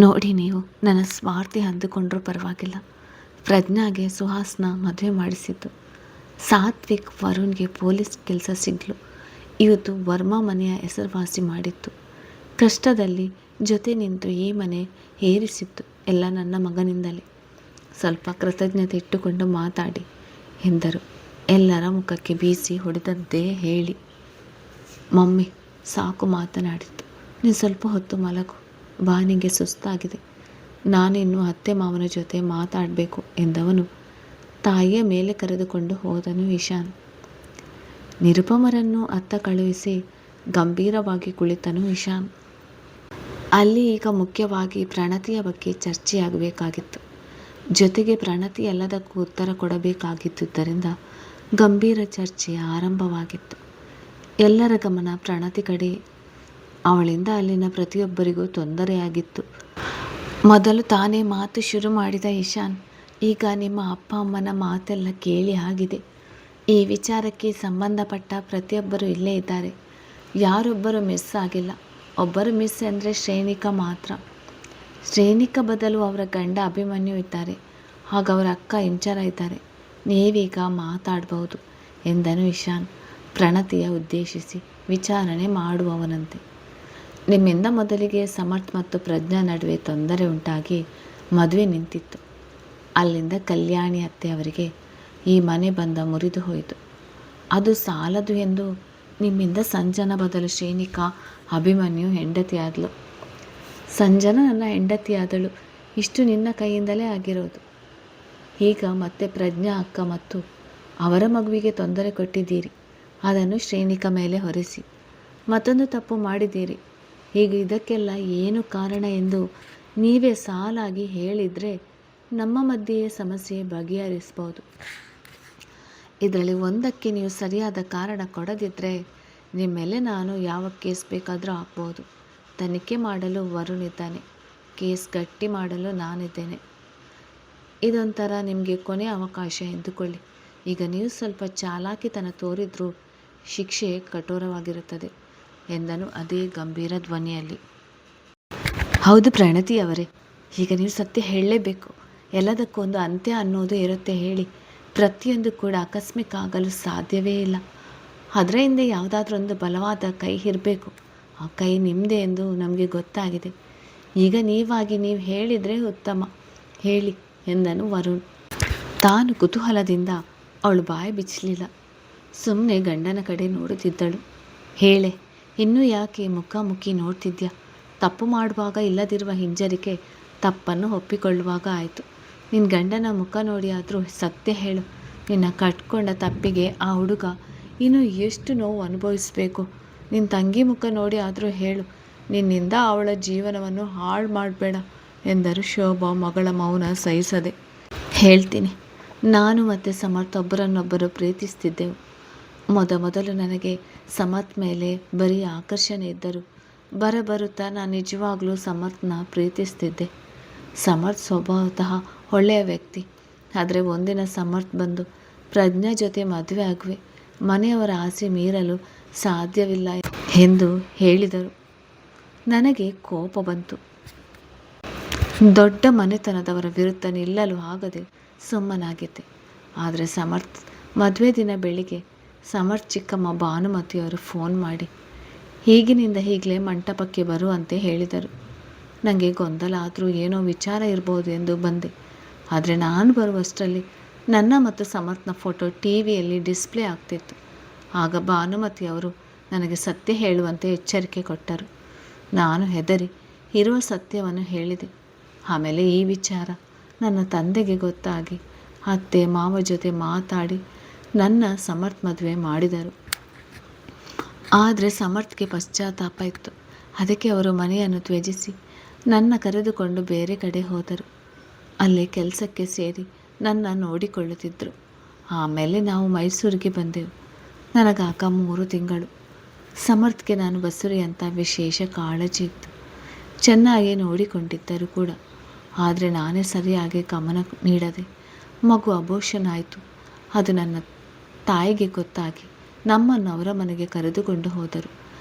ನೋಡಿ, ನೀವು ನನ್ನ ಸ್ವಾರ್ಥಿ ಅಂದುಕೊಂಡ್ರೂ ಪರವಾಗಿಲ್ಲ. ಪ್ರಜ್ಞಾಗೆ ಸುಹಾಸ್ನ ಮದುವೆ ಮಾಡಿಸಿದ್ದು. ಸಾತ್ವಿಕ್ ವರುಣ್ಗೆ ಪೊಲೀಸ್ ಕೆಲಸ ಸಿಗ್ಲು. ಇವತ್ತು ವರ್ಮಾ ಮನೆಯ ಹೆಸರುವಾಸಿ ಮಾಡಿತ್ತು. ಕಷ್ಟದಲ್ಲಿ ಜೊತೆ ನಿಂತು ಈ ಮನೆ ಏರಿಸಿತ್ತು ಎಲ್ಲ ನನ್ನ ಮಗನಿಂದಲೇ. ಸ್ವಲ್ಪ ಕೃತಜ್ಞತೆ ಇಟ್ಟುಕೊಂಡು ಮಾತಾಡಿ ಎಂದರು. ಎಲ್ಲರ ಮುಖಕ್ಕೆ ಬೀಸಿ ಹೊಡೆದಂತೆ ಹೇಳಿ, ಮಮ್ಮಿ ಸಾಕು ಮಾತನಾಡಿತ್ತು. ನೀನು ಸ್ವಲ್ಪ ಹೊತ್ತು ಮಲಗು. ಬಾನಿಗೆ ಸುಸ್ತಾಗಿದೆ. ನಾನಿನ್ನು ಅತ್ತೆ ಮಾವನ ಜೊತೆ ಮಾತಾಡಬೇಕು ಎಂದವನು ತಾಯಿಯ ಮೇಲೆ ಕರೆದುಕೊಂಡು ಹೋದನು ಇಶಾನ್. ನಿರುಪಮರನ್ನು ಅತ್ತ ಕಳುಹಿಸಿ ಗಂಭೀರವಾಗಿ ಕುಳಿತನು ಇಶಾನ್. ಅಲ್ಲಿ ಈಗ ಮುಖ್ಯವಾಗಿ ಪ್ರಣತಿಯ ಬಗ್ಗೆ ಚರ್ಚೆಯಾಗಬೇಕಾಗಿತ್ತು. ಜೊತೆಗೆ ಪ್ರಣತಿ ಎಲ್ಲದಕ್ಕೂ ಉತ್ತರ ಕೊಡಬೇಕಾಗಿದ್ದುದರಿಂದ ಗಂಭೀರ ಚರ್ಚೆ ಆರಂಭವಾಗಿತ್ತು. ಎಲ್ಲರ ಗಮನ ಪ್ರಣತಿ ಕಡೆ. ಅವಳಿಂದ ಅಲ್ಲಿನ ಪ್ರತಿಯೊಬ್ಬರಿಗೂ ತೊಂದರೆಯಾಗಿತ್ತು. ಮೊದಲು ತಾನೇ ಮಾತು ಶುರು ಮಾಡಿದ ಇಶಾನ್, ಈಗ ನಿಮ್ಮ ಅಪ್ಪ ಅಮ್ಮನ ಮಾತೆಲ್ಲ ಕೇಳಿ ಆಗಿದೆ. ಈ ವಿಚಾರಕ್ಕೆ ಸಂಬಂಧಪಟ್ಟ ಪ್ರತಿಯೊಬ್ಬರು ಇಲ್ಲೇ ಇದ್ದಾರೆ. ಯಾರೊಬ್ಬರು ಮಿಸ್ ಆಗಿಲ್ಲ. ಒಬ್ಬರು ಮಿಸ್ ಅಂದರೆ ಶ್ರೇಣಿಕಾ ಮಾತ್ರ. ಶ್ರೇಣಿಕಾ ಬದಲು ಅವರ ಗಂಡ ಅಭಿಮನ್ಯು ಇದ್ದಾರೆ. ಹಾಗೂ ಅವರ ಅಕ್ಕ ಇಂಚರ ಇದ್ದಾರೆ. ನೀವೀಗ ಮಾತಾಡಬಹುದು ಎಂದನು ಇಶಾನ್ ಪ್ರಣತಿಯ ಉದ್ದೇಶಿಸಿ ವಿಚಾರಣೆ ಮಾಡುವವನಂತೆ. ನಿಮ್ಮಿಂದ ಮೊದಲಿಗೆ ಸಮರ್ಥ್ ಮತ್ತು ಪ್ರಜ್ಞಾ ನಡುವೆ ತೊಂದರೆ ಉಂಟಾಗಿ ಮದುವೆ ನಿಂತಿತ್ತು. ಅಲ್ಲಿಂದ ಕಲ್ಯಾಣಿ ಅತ್ತೆ ಅವರಿಗೆ ಈ ಮನೆ ಬಂಧ ಮುರಿದು ಹೋಯಿತು. ಅದು ಸಾಲದು ಎಂದು ನಿಮ್ಮಿಂದ ಸಂಜನ ಬದಲು ಶ್ರೇಣಿಕಾ ಅಭಿಮನ್ಯು ಹೆಂಡತಿಯಾದಳು. ಸಂಜನ ನನ್ನ ಹೆಂಡತಿಯಾದಳು. ಇಷ್ಟು ನಿನ್ನ ಕೈಯಿಂದಲೇ ಆಗಿರೋದು. ಈಗ ಮತ್ತೆ ಪ್ರಜ್ಞಾ ಅಕ್ಕ ಮತ್ತು ಅವರ ಮಗುವಿಗೆ ತೊಂದರೆ ಕೊಟ್ಟಿದ್ದೀರಿ. ಅದನ್ನು ಶ್ರೇಣಿಕಾ ಮೇಲೆ ಹೊರಿಸಿ ಮತ್ತೊಂದು ತಪ್ಪು ಮಾಡಿದ್ದೀರಿ. ಈಗ ಇದಕ್ಕೆಲ್ಲ ಏನು ಕಾರಣ ಎಂದು ನೀವೇ ಸಾಲಾಗಿ ಹೇಳಿದರೆ ನಮ್ಮ ಮಧ್ಯೆಯೇ ಸಮಸ್ಯೆ ಬಗೆಹರಿಸ್ಬೋದು. ಇದರಲ್ಲಿ ಒಂದಕ್ಕೆ ನೀವು ಸರಿಯಾದ ಕಾರಣ ಕೊಡದಿದ್ದರೆ ನಿಮ್ಮ ಮೇಲೆ ನಾನು ಯಾವ ಕೇಸ್ ಬೇಕಾದರೂ ಹಾಕ್ಬೋದು. ತನಿಖೆ ಮಾಡಲು ವರುಣ್ ಇದ್ದಾನೆ. ಕೇಸ್ ಗಟ್ಟಿ ಮಾಡಲು ನಾನಿದ್ದೇನೆ. ಇದೊಂಥರ ನಿಮಗೆ ಕೊನೆಯ ಅವಕಾಶ ಎಂದುಕೊಳ್ಳಿ. ಈಗ ನೀವು ಸ್ವಲ್ಪ ಚಾಲಾಕಿತನ ತೋರಿದ್ರೂ ಶಿಕ್ಷೆ ಕಠೋರವಾಗಿರುತ್ತದೆ ಎಂದನು ಅದೇ ಗಂಭೀರ ಧ್ವನಿಯಲ್ಲಿ. ಹೌದು ಪ್ರಣತಿಯವರೇ, ಈಗ ನೀವು ಸತ್ಯ ಹೇಳಲೇಬೇಕು. ಎಲ್ಲದಕ್ಕೂ ಒಂದು ಅಂತ್ಯ ಅನ್ನೋದು ಇರುತ್ತೆ. ಹೇಳಿ. ಪ್ರತಿಯೊಂದು ಕೂಡ ಆಕಸ್ಮಿಕ ಆಗಲು ಸಾಧ್ಯವೇ ಇಲ್ಲ. ಅದರ ಹಿಂದೆ ಯಾವುದಾದ್ರೂ ಒಂದು ಬಲವಾದ ಕೈ ಇರಬೇಕು. ಆ ಕೈ ನಿಮ್ಮದೇ ಎಂದು ನಮಗೆ ಗೊತ್ತಾಗಿದೆ. ಈಗ ನೀವಾಗಿ ನೀವು ಹೇಳಿದರೆ ಉತ್ತಮ. ಹೇಳಿ ಎಂದನು ವರುಣ್. ತಾನು ಕುತೂಹಲದಿಂದ ಅವಳು ಬಾಯಿ ಬಿಚ್ಚಲಿಲ್ಲ. ಸುಮ್ಮನೆ ಗಂಡನ ಕಡೆ ನೋಡುತ್ತಿದ್ದಳು. ಹೇಳೆ, ಇನ್ನೂ ಯಾಕೆ ಮುಖಾಮುಖಿ ನೋಡ್ತಿದ್ಯಾ? ತಪ್ಪು ಮಾಡುವಾಗ ಇಲ್ಲದಿರುವ ಹಿಂಜರಿಕೆ ತಪ್ಪನ್ನು ಒಪ್ಪಿಕೊಳ್ಳುವಾಗ ಆಯಿತು. ನಿನ್ನ ಗಂಡನ ಮುಖ ನೋಡಿ ಆದರೂ ಸತ್ಯ ಹೇಳು. ನಿನ್ನ ಕಟ್ಕೊಂಡ ತಪ್ಪಿಗೆ ಆ ಹುಡುಗ ಇನ್ನು ಎಷ್ಟು ನೋವು ಅನುಭವಿಸಬೇಕು? ನಿನ್ನ ತಂಗಿ ಮುಖ ನೋಡಿ ಆದರೂ ಹೇಳು. ನಿನ್ನಿಂದ ಅವಳ ಜೀವನವನ್ನು ಹಾಳು ಮಾಡಬೇಡ ಎಂದರು ಶೋಭಾ ಮಗಳ ಮೌನ ಸಹಿಸದೆ. ಹೇಳ್ತೀನಿ. ನಾನು ಮತ್ತು ಸಮರ್ಥ್ ಒಬ್ಬರನ್ನೊಬ್ಬರು ಪ್ರೀತಿಸ್ತಿದ್ದೆವು. ಮೊದಲು ನನಗೆ ಸಮರ್ಥ್ ಮೇಲೆ ಬರೀ ಆಕರ್ಷಣೆ ಇದ್ದರು. ಬರುತ್ತಾ ನಾನು ನಿಜವಾಗ್ಲೂ ಸಮರ್ಥ್ನ ಪ್ರೀತಿಸ್ತಿದ್ದೆ. ಸಮರ್ಥ್ ಸ್ವಭಾವತಃ ಒಳ್ಳೆಯ ವ್ಯಕ್ತಿ. ಆದರೆ ಒಂದಿನ ಸಮರ್ಥ್ ಬಂದು ಪ್ರಜ್ಞಾ ಜೊತೆ ಮದುವೆ ಆಗುವೆ, ಮನೆಯವರ ಆಸೆ ಮೀರಲು ಸಾಧ್ಯವಿಲ್ಲ ಎಂದು ಹೇಳಿದರು. ನನಗೆ ಕೋಪ ಬಂತು. ದೊಡ್ಡ ಮನೆತನದವರ ವಿರುದ್ಧ ನಿಲ್ಲಲು ಆಗದೆ ಸುಮ್ಮನಾಗಿದ್ದೆ. ಆದರೆ ಸಮರ್ಥ್ ಮದುವೆ ದಿನ ಬೆಳಿಗ್ಗೆ ಸಮರ್ಥ್ ಚಿಕ್ಕಮ್ಮ ಭಾನುಮತಿಯವರು ಫೋನ್ ಮಾಡಿ ಈಗಿನಿಂದ ಈಗಲೇ ಮಂಟಪಕ್ಕೆ ಬರುವಂತೆ ಹೇಳಿದರು. ನನಗೆ ಗೊಂದಲ ಆದರೂ ಏನೋ ವಿಚಾರ ಇರ್ಬೋದು ಎಂದು ಬಂದೆ. ಆದರೆ ನಾನು ಬರುವಷ್ಟರಲ್ಲಿ ನನ್ನ ಮತ್ತು ಸಮರ್ಥ್ನ ಫೋಟೋ ಟಿವಿಯಲ್ಲಿ ಡಿಸ್ಪ್ಲೇ ಆಗ್ತಿತ್ತು. ಆಗ ಭಾನುಮತಿಯವರು ನನಗೆ ಸತ್ಯ ಹೇಳುವಂತೆ ಎಚ್ಚರಿಕೆ ಕೊಟ್ಟರು. ನಾನು ಹೆದರಿ ಇರುವ ಸತ್ಯವನ್ನು ಹೇಳಿದೆ. ಆಮೇಲೆ ಈ ವಿಚಾರ ನನ್ನ ತಂದೆಗೆ ಗೊತ್ತಾಗಿ ಅತ್ತೆ ಮಾವ ಜೊತೆ ಮಾತಾಡಿ ನನ್ನ ಸಮರ್ಥ್ ಮದುವೆ ಮಾಡಿದರು. ಆದರೆ ಸಮರ್ಥ್ಗೆ ಪಶ್ಚಾತ್ತಾಪ ಇತ್ತು. ಅದಕ್ಕೆ ಅವರು ಮನೆಯನ್ನು ತ್ಯಜಿಸಿ ನನ್ನ ಕರೆದುಕೊಂಡು ಬೇರೆ ಕಡೆ ಹೋದರು. ಅಲ್ಲೇ ಕೆಲಸಕ್ಕೆ ಸೇರಿ ನನ್ನ ನೋಡಿಕೊಳ್ಳುತ್ತಿದ್ದರು. ಆಮೇಲೆ ನಾವು ಮೈಸೂರಿಗೆ ಬಂದೆವು. ನನಗಾಗ 3 ತಿಂಗಳು. ಸಮರ್ಥ್ಗೆ ನಾನು ಬಸುರಿ ಅಂತ ವಿಶೇಷ ಕಾಳಜಿ ಇತ್ತು. ಚೆನ್ನಾಗಿ ನೋಡಿಕೊಂಡಿದ್ದರು ಕೂಡ. ಆದರೆ ನಾನೇ ಸರಿಯಾಗಿ ಗಮನ ನೀಡದೆ ಮಗು ಅಬೋಷನ್ ಆಯಿತು. ಅದು ನನ್ನ ತಾಯಿಗೆ ಗೊತ್ತಾಗಿ ನಮ್ಮನ್ನು ಅವರ ಮನೆಗೆ ಕರೆದುಕೊಂಡು ಹೋದರು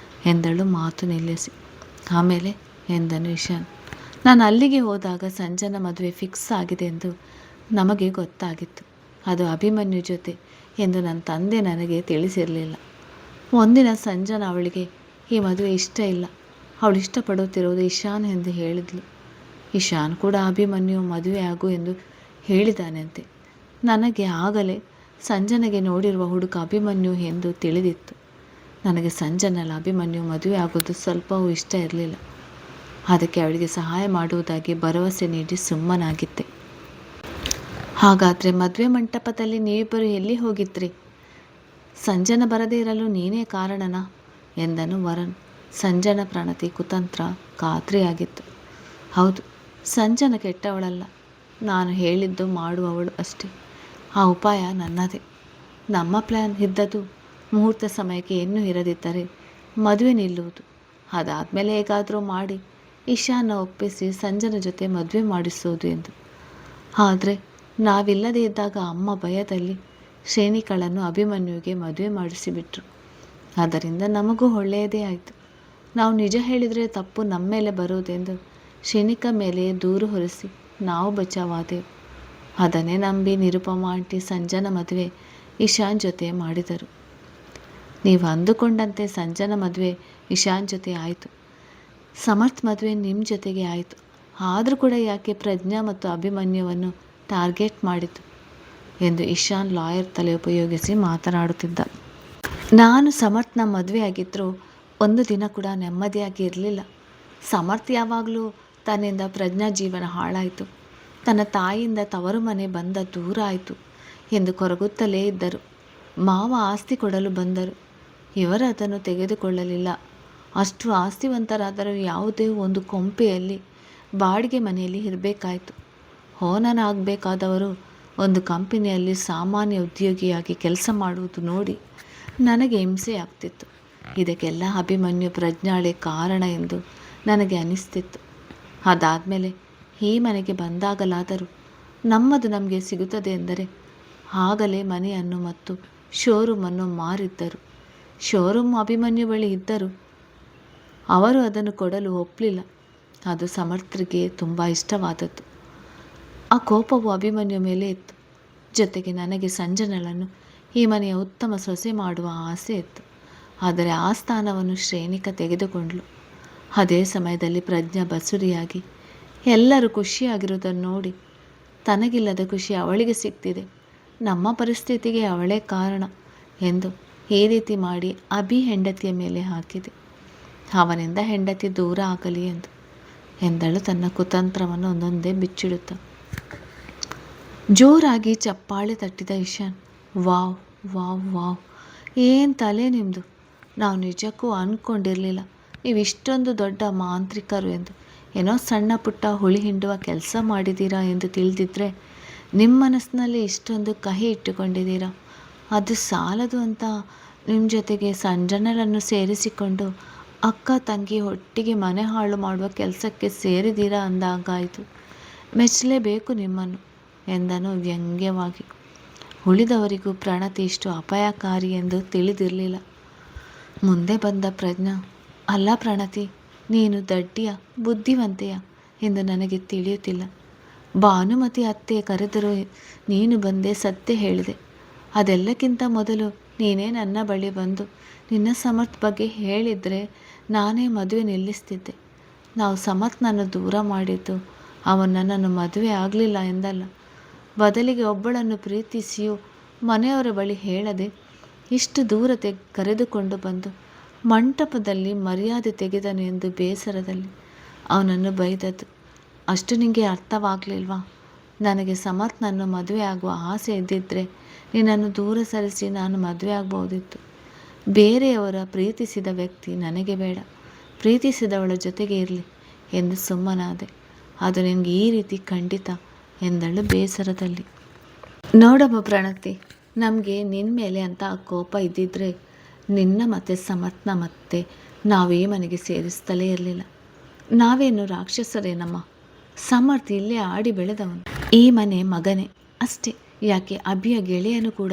ಎಂದಳು ಮಾತು ನಿಲ್ಲಿಸಿ. ಆಮೇಲೆ ಎಂದನು ಇಶಾನ್. ನಾನು ಅಲ್ಲಿಗೆ ಹೋದಾಗ ಸಂಜನ ಮದುವೆ ಫಿಕ್ಸ್ ಆಗಿದೆ ಎಂದು ನಮಗೆ ಗೊತ್ತಾಗಿತ್ತು. ಅದು ಅಭಿಮನ್ಯು ಜೊತೆ ಎಂದು ನನ್ನ ತಂದೆ ನನಗೆ ತಿಳಿಸಿರಲಿಲ್ಲ. ಒಂದಿನ ಸಂಜನ ಅವಳಿಗೆ ಈ ಮದುವೆ ಇಷ್ಟ ಇಲ್ಲ, ಅವಳು ಇಷ್ಟಪಡುತ್ತಿರುವುದು ಇಶಾನ್ ಎಂದು ಹೇಳಿದ್ಲು. ಇಶಾನ್ ಕೂಡ ಅಭಿಮನ್ಯು ಮದುವೆ ಆಗು ಎಂದು ಹೇಳಿದಾನಂತೆ. ನನಗೆ ಆಗಲೇ ಸಂಜನೆಗೆ ನೋಡಿರುವ ಹುಡುಗ ಅಭಿಮನ್ಯು ಎಂದು ತಿಳಿದಿತ್ತು. ನನಗೆ ಸಂಜನಲ್ಲ ಅಭಿಮನ್ಯು ಮದುವೆ ಆಗೋದು ಸ್ವಲ್ಪವೂ ಇಷ್ಟ ಇರಲಿಲ್ಲ. ಅದಕ್ಕೆ ಅವಳಿಗೆ ಸಹಾಯ ಮಾಡುವುದಾಗಿ ಭರವಸೆ ನೀಡಿ ಸುಮ್ಮನಾಗಿದ್ದೆ. ಹಾಗಾದರೆ ಮದುವೆ ಮಂಟಪದಲ್ಲಿ ನೀವಿಬ್ಬರು ಎಲ್ಲಿ ಹೋಗಿದ್ರಿ? ಸಂಜನ ಬರದೇ ಇರಲು ನೀನೇ ಕಾರಣನಾ ಎಂದನು ವರನ್. ಸಂಜನ ಪ್ರಣತಿ ಕುತಂತ್ರ ಖಾತ್ರಿಯಾಗಿತ್ತು. ಹೌದು, ಸಂಜನ ಕೆಟ್ಟವಳಲ್ಲ, ನಾನು ಹೇಳಿದ್ದು ಮಾಡುವವಳು ಅಷ್ಟೇ. ಆ ಉಪಾಯ ನನ್ನದೇ. ನಮ್ಮ ಪ್ಲ್ಯಾನ್ ಇದ್ದದ್ದು ಮುಹೂರ್ತ ಸಮಯಕ್ಕೆ ಇನ್ನೂ ಇರದಿದ್ದರೆ ಮದುವೆ ನಿಲ್ಲುವುದು. ಅದಾದಮೇಲೆ ಹೇಗಾದರೂ ಮಾಡಿ ಇಶಾನ ಒಪ್ಪಿಸಿ ಸಂಜನ ಜೊತೆ ಮದುವೆ ಮಾಡಿಸುವುದು ಎಂದು. ಆದರೆ ನಾವಿಲ್ಲದೇ ಇದ್ದಾಗ ಅಮ್ಮ ಭಯದಲ್ಲಿ ಶ್ರೇಣಿಕಳನ್ನು ಅಭಿಮನ್ಯುವಿಗೆ ಮದುವೆ ಮಾಡಿಸಿಬಿಟ್ರು. ಅದರಿಂದ ನಮಗೂ ಒಳ್ಳೆಯದೇ ಆಯಿತು. ನಾವು ನಿಜ ಹೇಳಿದರೆ ತಪ್ಪು ನಮ್ಮ ಮೇಲೆ ಬರುವುದೆಂದು ಶ್ರೇಣಿಕಾ ಮೇಲೆ ದೂರು ಹೊರಿಸಿ ನಾವು ಬಚಾವಾದೆವು. ಅದನ್ನೇ ನಂಬಿ ನಿರುಪಮಾ ಆಂಟಿ ಸಂಜನ ಮದುವೆ ಇಶಾನ್ ಜೊತೆ ಮಾಡಿದರು. ನೀವು ಅಂದುಕೊಂಡಂತೆ ಸಂಜನ ಮದುವೆ ಇಶಾನ್ ಜೊತೆ ಆಯಿತು, ಸಮರ್ಥ್ ಮದುವೆ ನಿಮ್ಮ ಜೊತೆಗೆ ಆಯಿತು. ಆದರೂ ಕೂಡ ಯಾಕೆ ಪ್ರಜ್ಞಾ ಮತ್ತು ಅಭಿಮನ್ಯುವನ್ನು ಟಾರ್ಗೆಟ್ ಮಾಡಿತು ಎಂದು ಇಶಾನ್ ಲಾಯರ್ ತಲೆ ಉಪಯೋಗಿಸಿ ಮಾತನಾಡುತ್ತಿದ್ದ. ನಾನು ಸಮರ್ಥ್ನ ಮದುವೆ ಆಗಿದ್ದರೂ ಒಂದು ದಿನ ಕೂಡ ನೆಮ್ಮದಿಯಾಗಿ ಇರಲಿಲ್ಲ. ಸಮರ್ಥ್ ಯಾವಾಗಲೂ ತನ್ನಿಂದ ಪ್ರಜ್ಞಾ ಜೀವನ ಹಾಳಾಯಿತು, ತನ್ನ ತಾಯಿಯಿಂದ ತವರು ಮನೆ ಬಂದ ದೂರ ಆಯಿತು ಎಂದು ಕೊರಗುತ್ತಲೇ ಇದ್ದರು. ಮಾವ ಆಸ್ತಿ ಕೊಡಲು ಬಂದರು, ಇವರು ಅದನ್ನು ತೆಗೆದುಕೊಳ್ಳಲಿಲ್ಲ. ಅಷ್ಟು ಆಸ್ತಿವಂತರಾದರೂ ಯಾವುದೇ ಒಂದು ಕೊಂಪೆಯಲ್ಲಿ ಬಾಡಿಗೆ ಮನೆಯಲ್ಲಿ ಇರಬೇಕಾಯಿತು. ಓನರ್ ಆಗಬೇಕಾದವರು ಒಂದು ಕಂಪನಿಯಲ್ಲಿ ಸಾಮಾನ್ಯ ಉದ್ಯೋಗಿಯಾಗಿ ಕೆಲಸ ಮಾಡುವುದು ನೋಡಿ ನನಗೆ ಹಿಂಸೆ ಆಗ್ತಿತ್ತು. ಇದಕ್ಕೆಲ್ಲ ಅಭಿಮನ್ಯು ಪ್ರಜ್ಞಾಳೆ ಕಾರಣ ಎಂದು ನನಗೆ ಅನಿಸ್ತಿತ್ತು. ಅದಾದಮೇಲೆ ಈ ಮನೆಗೆ ಬಂದಾಗಲಾದರೂ ನಮ್ಮದು ನಮಗೆ ಸಿಗುತ್ತದೆ ಎಂದರೆ ಆಗಲೇ ಮನೆಯನ್ನು ಮತ್ತು ಶೋರೂಮನ್ನು ಮಾರಿದ್ದರು. ಶೋರೂಮ್ ಅಭಿಮನ್ಯು ಬಳಿ ಇದ್ದರು, ಅವರು ಅದನ್ನು ಕೊಡಲು ಒಪ್ಪಲಿಲ್ಲ. ಅದು ಸಮರ್ಥ್ರಿಗೆ ತುಂಬ ಇಷ್ಟವಾದದ್ದು. ಆ ಕೋಪವು ಅಭಿಮನ್ಯು ಮೇಲೆ ಇತ್ತು. ಜೊತೆಗೆ ನನಗೆ ಸಂಜನಳನ್ನು ಈ ಮನೆಯ ಉತ್ತಮ ಸೊಸೆ ಮಾಡುವ ಆಸೆ ಇತ್ತು. ಆದರೆ ಆ ಸ್ಥಾನವನ್ನು ಶ್ರೇಣಿಕಾ ತೆಗೆದುಕೊಂಡಳು. ಅದೇ ಸಮಯದಲ್ಲಿ ಪ್ರಜ್ಞಾ ಬಸುರಿಯಾಗಿ ಎಲ್ಲರೂ ಖುಷಿಯಾಗಿರುವುದನ್ನು ನೋಡಿ ತನಗಿಲ್ಲದ ಖುಷಿ ಅವಳಿಗೆ ಸಿಗ್ತಿದೆ, ನಮ್ಮ ಪರಿಸ್ಥಿತಿಗೆ ಅವಳೇ ಕಾರಣ ಎಂದು ಈ ರೀತಿ ಮಾಡಿ ಅಭಿ ಹೆಂಡತಿಯ ಮೇಲೆ ಹಾಕಿದೆ. ಅವನಿಂದ ಹೆಂಡತಿ ದೂರ ಆಗಲಿ ಎಂದಳು ತನ್ನ ಕುತಂತ್ರವನ್ನು ಒಂದೊಂದೇ ಬಿಚ್ಚಿಡುತ್ತ. ಜೋರಾಗಿ ಚಪ್ಪಾಳೆ ತಟ್ಟಿದ ಇಶಾನ್. ವಾವ್ ವಾವ್ ವಾವ್, ಏನು ತಲೆ ನಿಮ್ಮದು! ನಾವು ನಿಜಕ್ಕೂ ಅಂದ್ಕೊಂಡಿರಲಿಲ್ಲ ನೀವು ಇಷ್ಟೊಂದು ದೊಡ್ಡ ಮಾಂತ್ರಿಕರು ಎಂದು. ಏನೋ ಸಣ್ಣ ಪುಟ್ಟ ಹುಳಿ ಹಿಂಡುವ ಕೆಲಸ ಮಾಡಿದ್ದೀರಾ ಎಂದು ತಿಳಿದಿದ್ರೆ ನಿಮ್ಮ ಮನಸ್ಸಿನಲ್ಲಿ ಇಷ್ಟೊಂದು ಕಹಿ ಇಟ್ಟುಕೊಂಡಿದ್ದೀರಾ. ಅದು ಸಾಲದು ಅಂತ ನಿಮ್ಮ ಜೊತೆಗೆ ಸಂಜನಳನ್ನು ಸೇರಿಸಿಕೊಂಡು ಅಕ್ಕ ತಂಗಿ ಒಟ್ಟಿಗೆ ಮನೆ ಹಾಳು ಮಾಡುವ ಕೆಲಸಕ್ಕೆ ಸೇರಿದ್ದೀರಾ ಅಂದಾಗಾಯಿತು. ಮೆಚ್ಚಲೇಬೇಕು ನಿಮ್ಮನ್ನು ಎಂದನು ವ್ಯಂಗ್ಯವಾಗಿ. ಉಳಿದವರಿಗೂ ಪ್ರಣತಿ ಇಷ್ಟು ಅಪಾಯಕಾರಿ ಎಂದು ತಿಳಿದಿರಲಿಲ್ಲ. ಮುಂದೆ ಬಂದ ಪ್ರಜ್ಞಾ, ಅಲ್ಲ ಪ್ರಣತಿ, ನೀನು ದಡ್ಡಿಯ ಬುದ್ಧಿವಂತೆಯ ಎಂದು ನನಗೆ ತಿಳಿಯುತ್ತಿಲ್ಲ. ಭಾನುಮತಿ ಅತ್ತೆ ಕರೆದರೂ ನೀನು ಬಂದೇ ಸತ್ಯ ಹೇಳಿದೆ. ಅದೆಲ್ಲಕ್ಕಿಂತ ಮೊದಲು ನೀನೇ ನನ್ನ ಬಳಿ ಬಂದು ನಿನ್ನ ಸಮರ್ಥ್ ಬಗ್ಗೆ ಹೇಳಿದರೆ ನಾನೇ ಮದುವೆ ನಿಲ್ಲಿಸ್ತಿದ್ದೆ. ನಾವು ಸಮರ್ಥ್ನನ್ನು ದೂರ ಮಾಡಿದ್ದು ಅವನು ನನ್ನನ್ನು ಮದುವೆ ಆಗಲಿಲ್ಲ ಎಂದಲ್ಲ, ಬದಲಿಗೆ ಒಬ್ಬಳನ್ನು ಪ್ರೀತಿಸಿಯೂ ಮನೆಯವರ ಬಳಿ ಹೇಳದೆ ಇಷ್ಟು ದೂರ ಕರೆದುಕೊಂಡು ಬಂದು ಮಂಟಪದಲ್ಲಿ ಮರ್ಯಾದೆ ತೆಗೆದನು ಎಂದು ಬೇಸರದಲ್ಲಿ ಅವನನ್ನು ಬೈದದ್ದು. ಅಷ್ಟು ನಿನಗೆ ಅರ್ಥವಾಗಲಿಲ್ವಾ? ನನಗೆ ಸಮರ್ಥ್ನನ್ನು ಮದುವೆ ಆಗುವ ಆಸೆ ಇದ್ದಿದ್ದರೆ ನಿನ್ನನ್ನು ದೂರ ಸರಿಸಿ ನಾನು ಮದುವೆ ಆಗಬಹುದಿತ್ತು. ಬೇರೆಯವರ ಪ್ರೀತಿಸಿದ ವ್ಯಕ್ತಿ ನನಗೆ ಬೇಡ, ಪ್ರೀತಿಸಿದವಳ ಜೊತೆಗೆ ಇರಲಿ ಎಂದು ಸುಮ್ಮನಾದೆ. ಅದು ನಿನಗೆ ಈ ರೀತಿ ಖಂಡಿತ ಎಂದಳು ಬೇಸರದಲ್ಲಿ. ನೋಡಮ್ಮ ಪ್ರಣತಿ, ನಮಗೆ ನಿನ್ನ ಮೇಲೆ ಅಂತ ಕೋಪ ಇದ್ದಿದ್ದರೆ ನಿನ್ನ ಮತ್ತು ಸಮರ್ಥ್ನ ಮತ್ತೆ ನಾವು ಈ ಮನೆಗೆ ಸೇರಿಸ್ತಲೇ ಇರಲಿಲ್ಲ. ನಾವೇನು ರಾಕ್ಷಸರೇನಮ್ಮ? ಸಮರ್ಥ್ ಇಲ್ಲೇ ಆಡಿ ಬೆಳೆದವನು, ಈ ಮನೆ ಮಗನೇ ಅಷ್ಟೇ. ಯಾಕೆ ಅಭಿಯ ಗೆಳೆಯನು ಕೂಡ.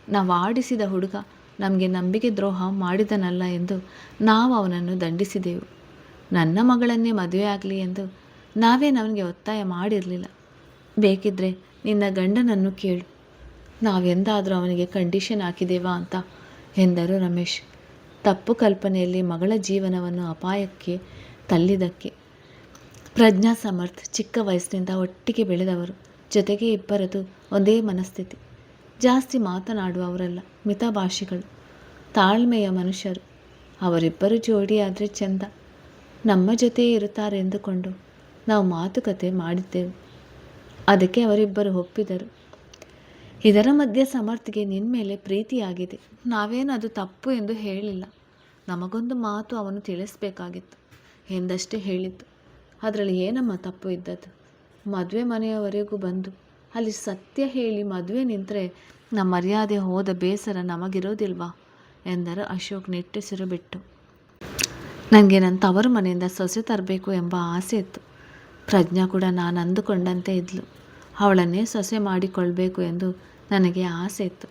ನಾವು ಆಡಿಸಿದ ಹುಡುಗ ನಮಗೆ ನಂಬಿಕೆ ದ್ರೋಹ ಮಾಡಿದನಲ್ಲ ಎಂದು ನಾವು ಅವನನ್ನು ದಂಡಿಸಿದೆವು. ನನ್ನ ಮಗಳನ್ನೇ ಮದುವೆ ಆಗಲಿ ಎಂದು ನಾವೇನು ಅವನಿಗೆ ಒತ್ತಾಯ ಮಾಡಿರಲಿಲ್ಲ. ಬೇಕಿದ್ದರೆ ನಿನ್ನ ಗಂಡನನ್ನು ಕೇಳು, ನಾವೆಂದಾದರೂ ಅವನಿಗೆ ಕಂಡೀಷನ್ ಹಾಕಿದ್ದೇವಾ ಅಂತ ಎಂದರು ರಮೇಶ್. ತಪ್ಪು ಕಲ್ಪನೆಯಲ್ಲಿ ಮಗಳ ಜೀವನವನ್ನು ಅಪಾಯಕ್ಕೆ ತಳ್ಳಿದ್ದಕ್ಕೆ. ಪ್ರಜ್ಞಾ ಸಮರ್ಥ್ ಚಿಕ್ಕ ವಯಸ್ಸಿನಿಂದ ಒಟ್ಟಿಗೆ ಬೆಳೆದವರು. ಜೊತೆಗೆ ಇಬ್ಬರದು ಒಂದೇ ಮನಸ್ಥಿತಿ. ಜಾಸ್ತಿ ಮಾತನಾಡುವವರಲ್ಲ, ಮಿತಭಾಷಿಗಳು, ತಾಳ್ಮೆಯ ಮನುಷ್ಯರು. ಅವರಿಬ್ಬರು ಜೋಡಿಯಾದರೆ ಚೆಂದ, ನಮ್ಮ ಜೊತೆಯೇ ಇರುತ್ತಾರೆ ಎಂದುಕೊಂಡು ನಾವು ಮಾತುಕತೆ ಮಾಡಿದ್ದೆವು. ಅದಕ್ಕೆ ಅವರಿಬ್ಬರು ಒಪ್ಪಿದರು. ಇದರ ಮಧ್ಯೆ ಸಮರ್ಥ್ಗೆ ನಿನ್ನ ಮೇಲೆ ಪ್ರೀತಿಯಾಗಿದೆ. ನಾವೇನು ಅದು ತಪ್ಪು ಎಂದು ಹೇಳಿಲ್ಲ. ನಮಗೊಂದು ಮಾತು ಅವನು ತಿಳಿಸ್ಬೇಕಾಗಿತ್ತು ಎಂದಷ್ಟೇ ಹೇಳಿದ್ದು. ಅದರಲ್ಲಿ ಏನಮ್ಮ ತಪ್ಪು ಇದ್ದದ್ದು? ಮದುವೆ ಮನೆಯವರೆಗೂ ಬಂದು ಅಲ್ಲಿ ಸತ್ಯ ಹೇಳಿ ಮದುವೆ ನಿಂತರೆ ನಮ್ಮ ಮರ್ಯಾದೆ ಹೋದ ಬೇಸರ ನಮಗಿರೋದಿಲ್ವಾ ಎಂದರು ಅಶೋಕ್ ನಿಟ್ಟುಸಿರು ಬಿಟ್ಟು. ನನಗೆ ನನ್ನ ತವರು ಮನೆಯಿಂದ ಸೊಸೆ ತರಬೇಕು ಎಂಬ ಆಸೆ ಇತ್ತು. ಪ್ರಜ್ಞಾ ಕೂಡ ನಾನು ಅಂದುಕೊಂಡಂತೆ ಇದ್ಲು. ಅವಳನ್ನೇ ಸೊಸೆ ಮಾಡಿಕೊಳ್ಬೇಕು ಎಂದು ನನಗೆ ಆಸೆ ಇತ್ತು.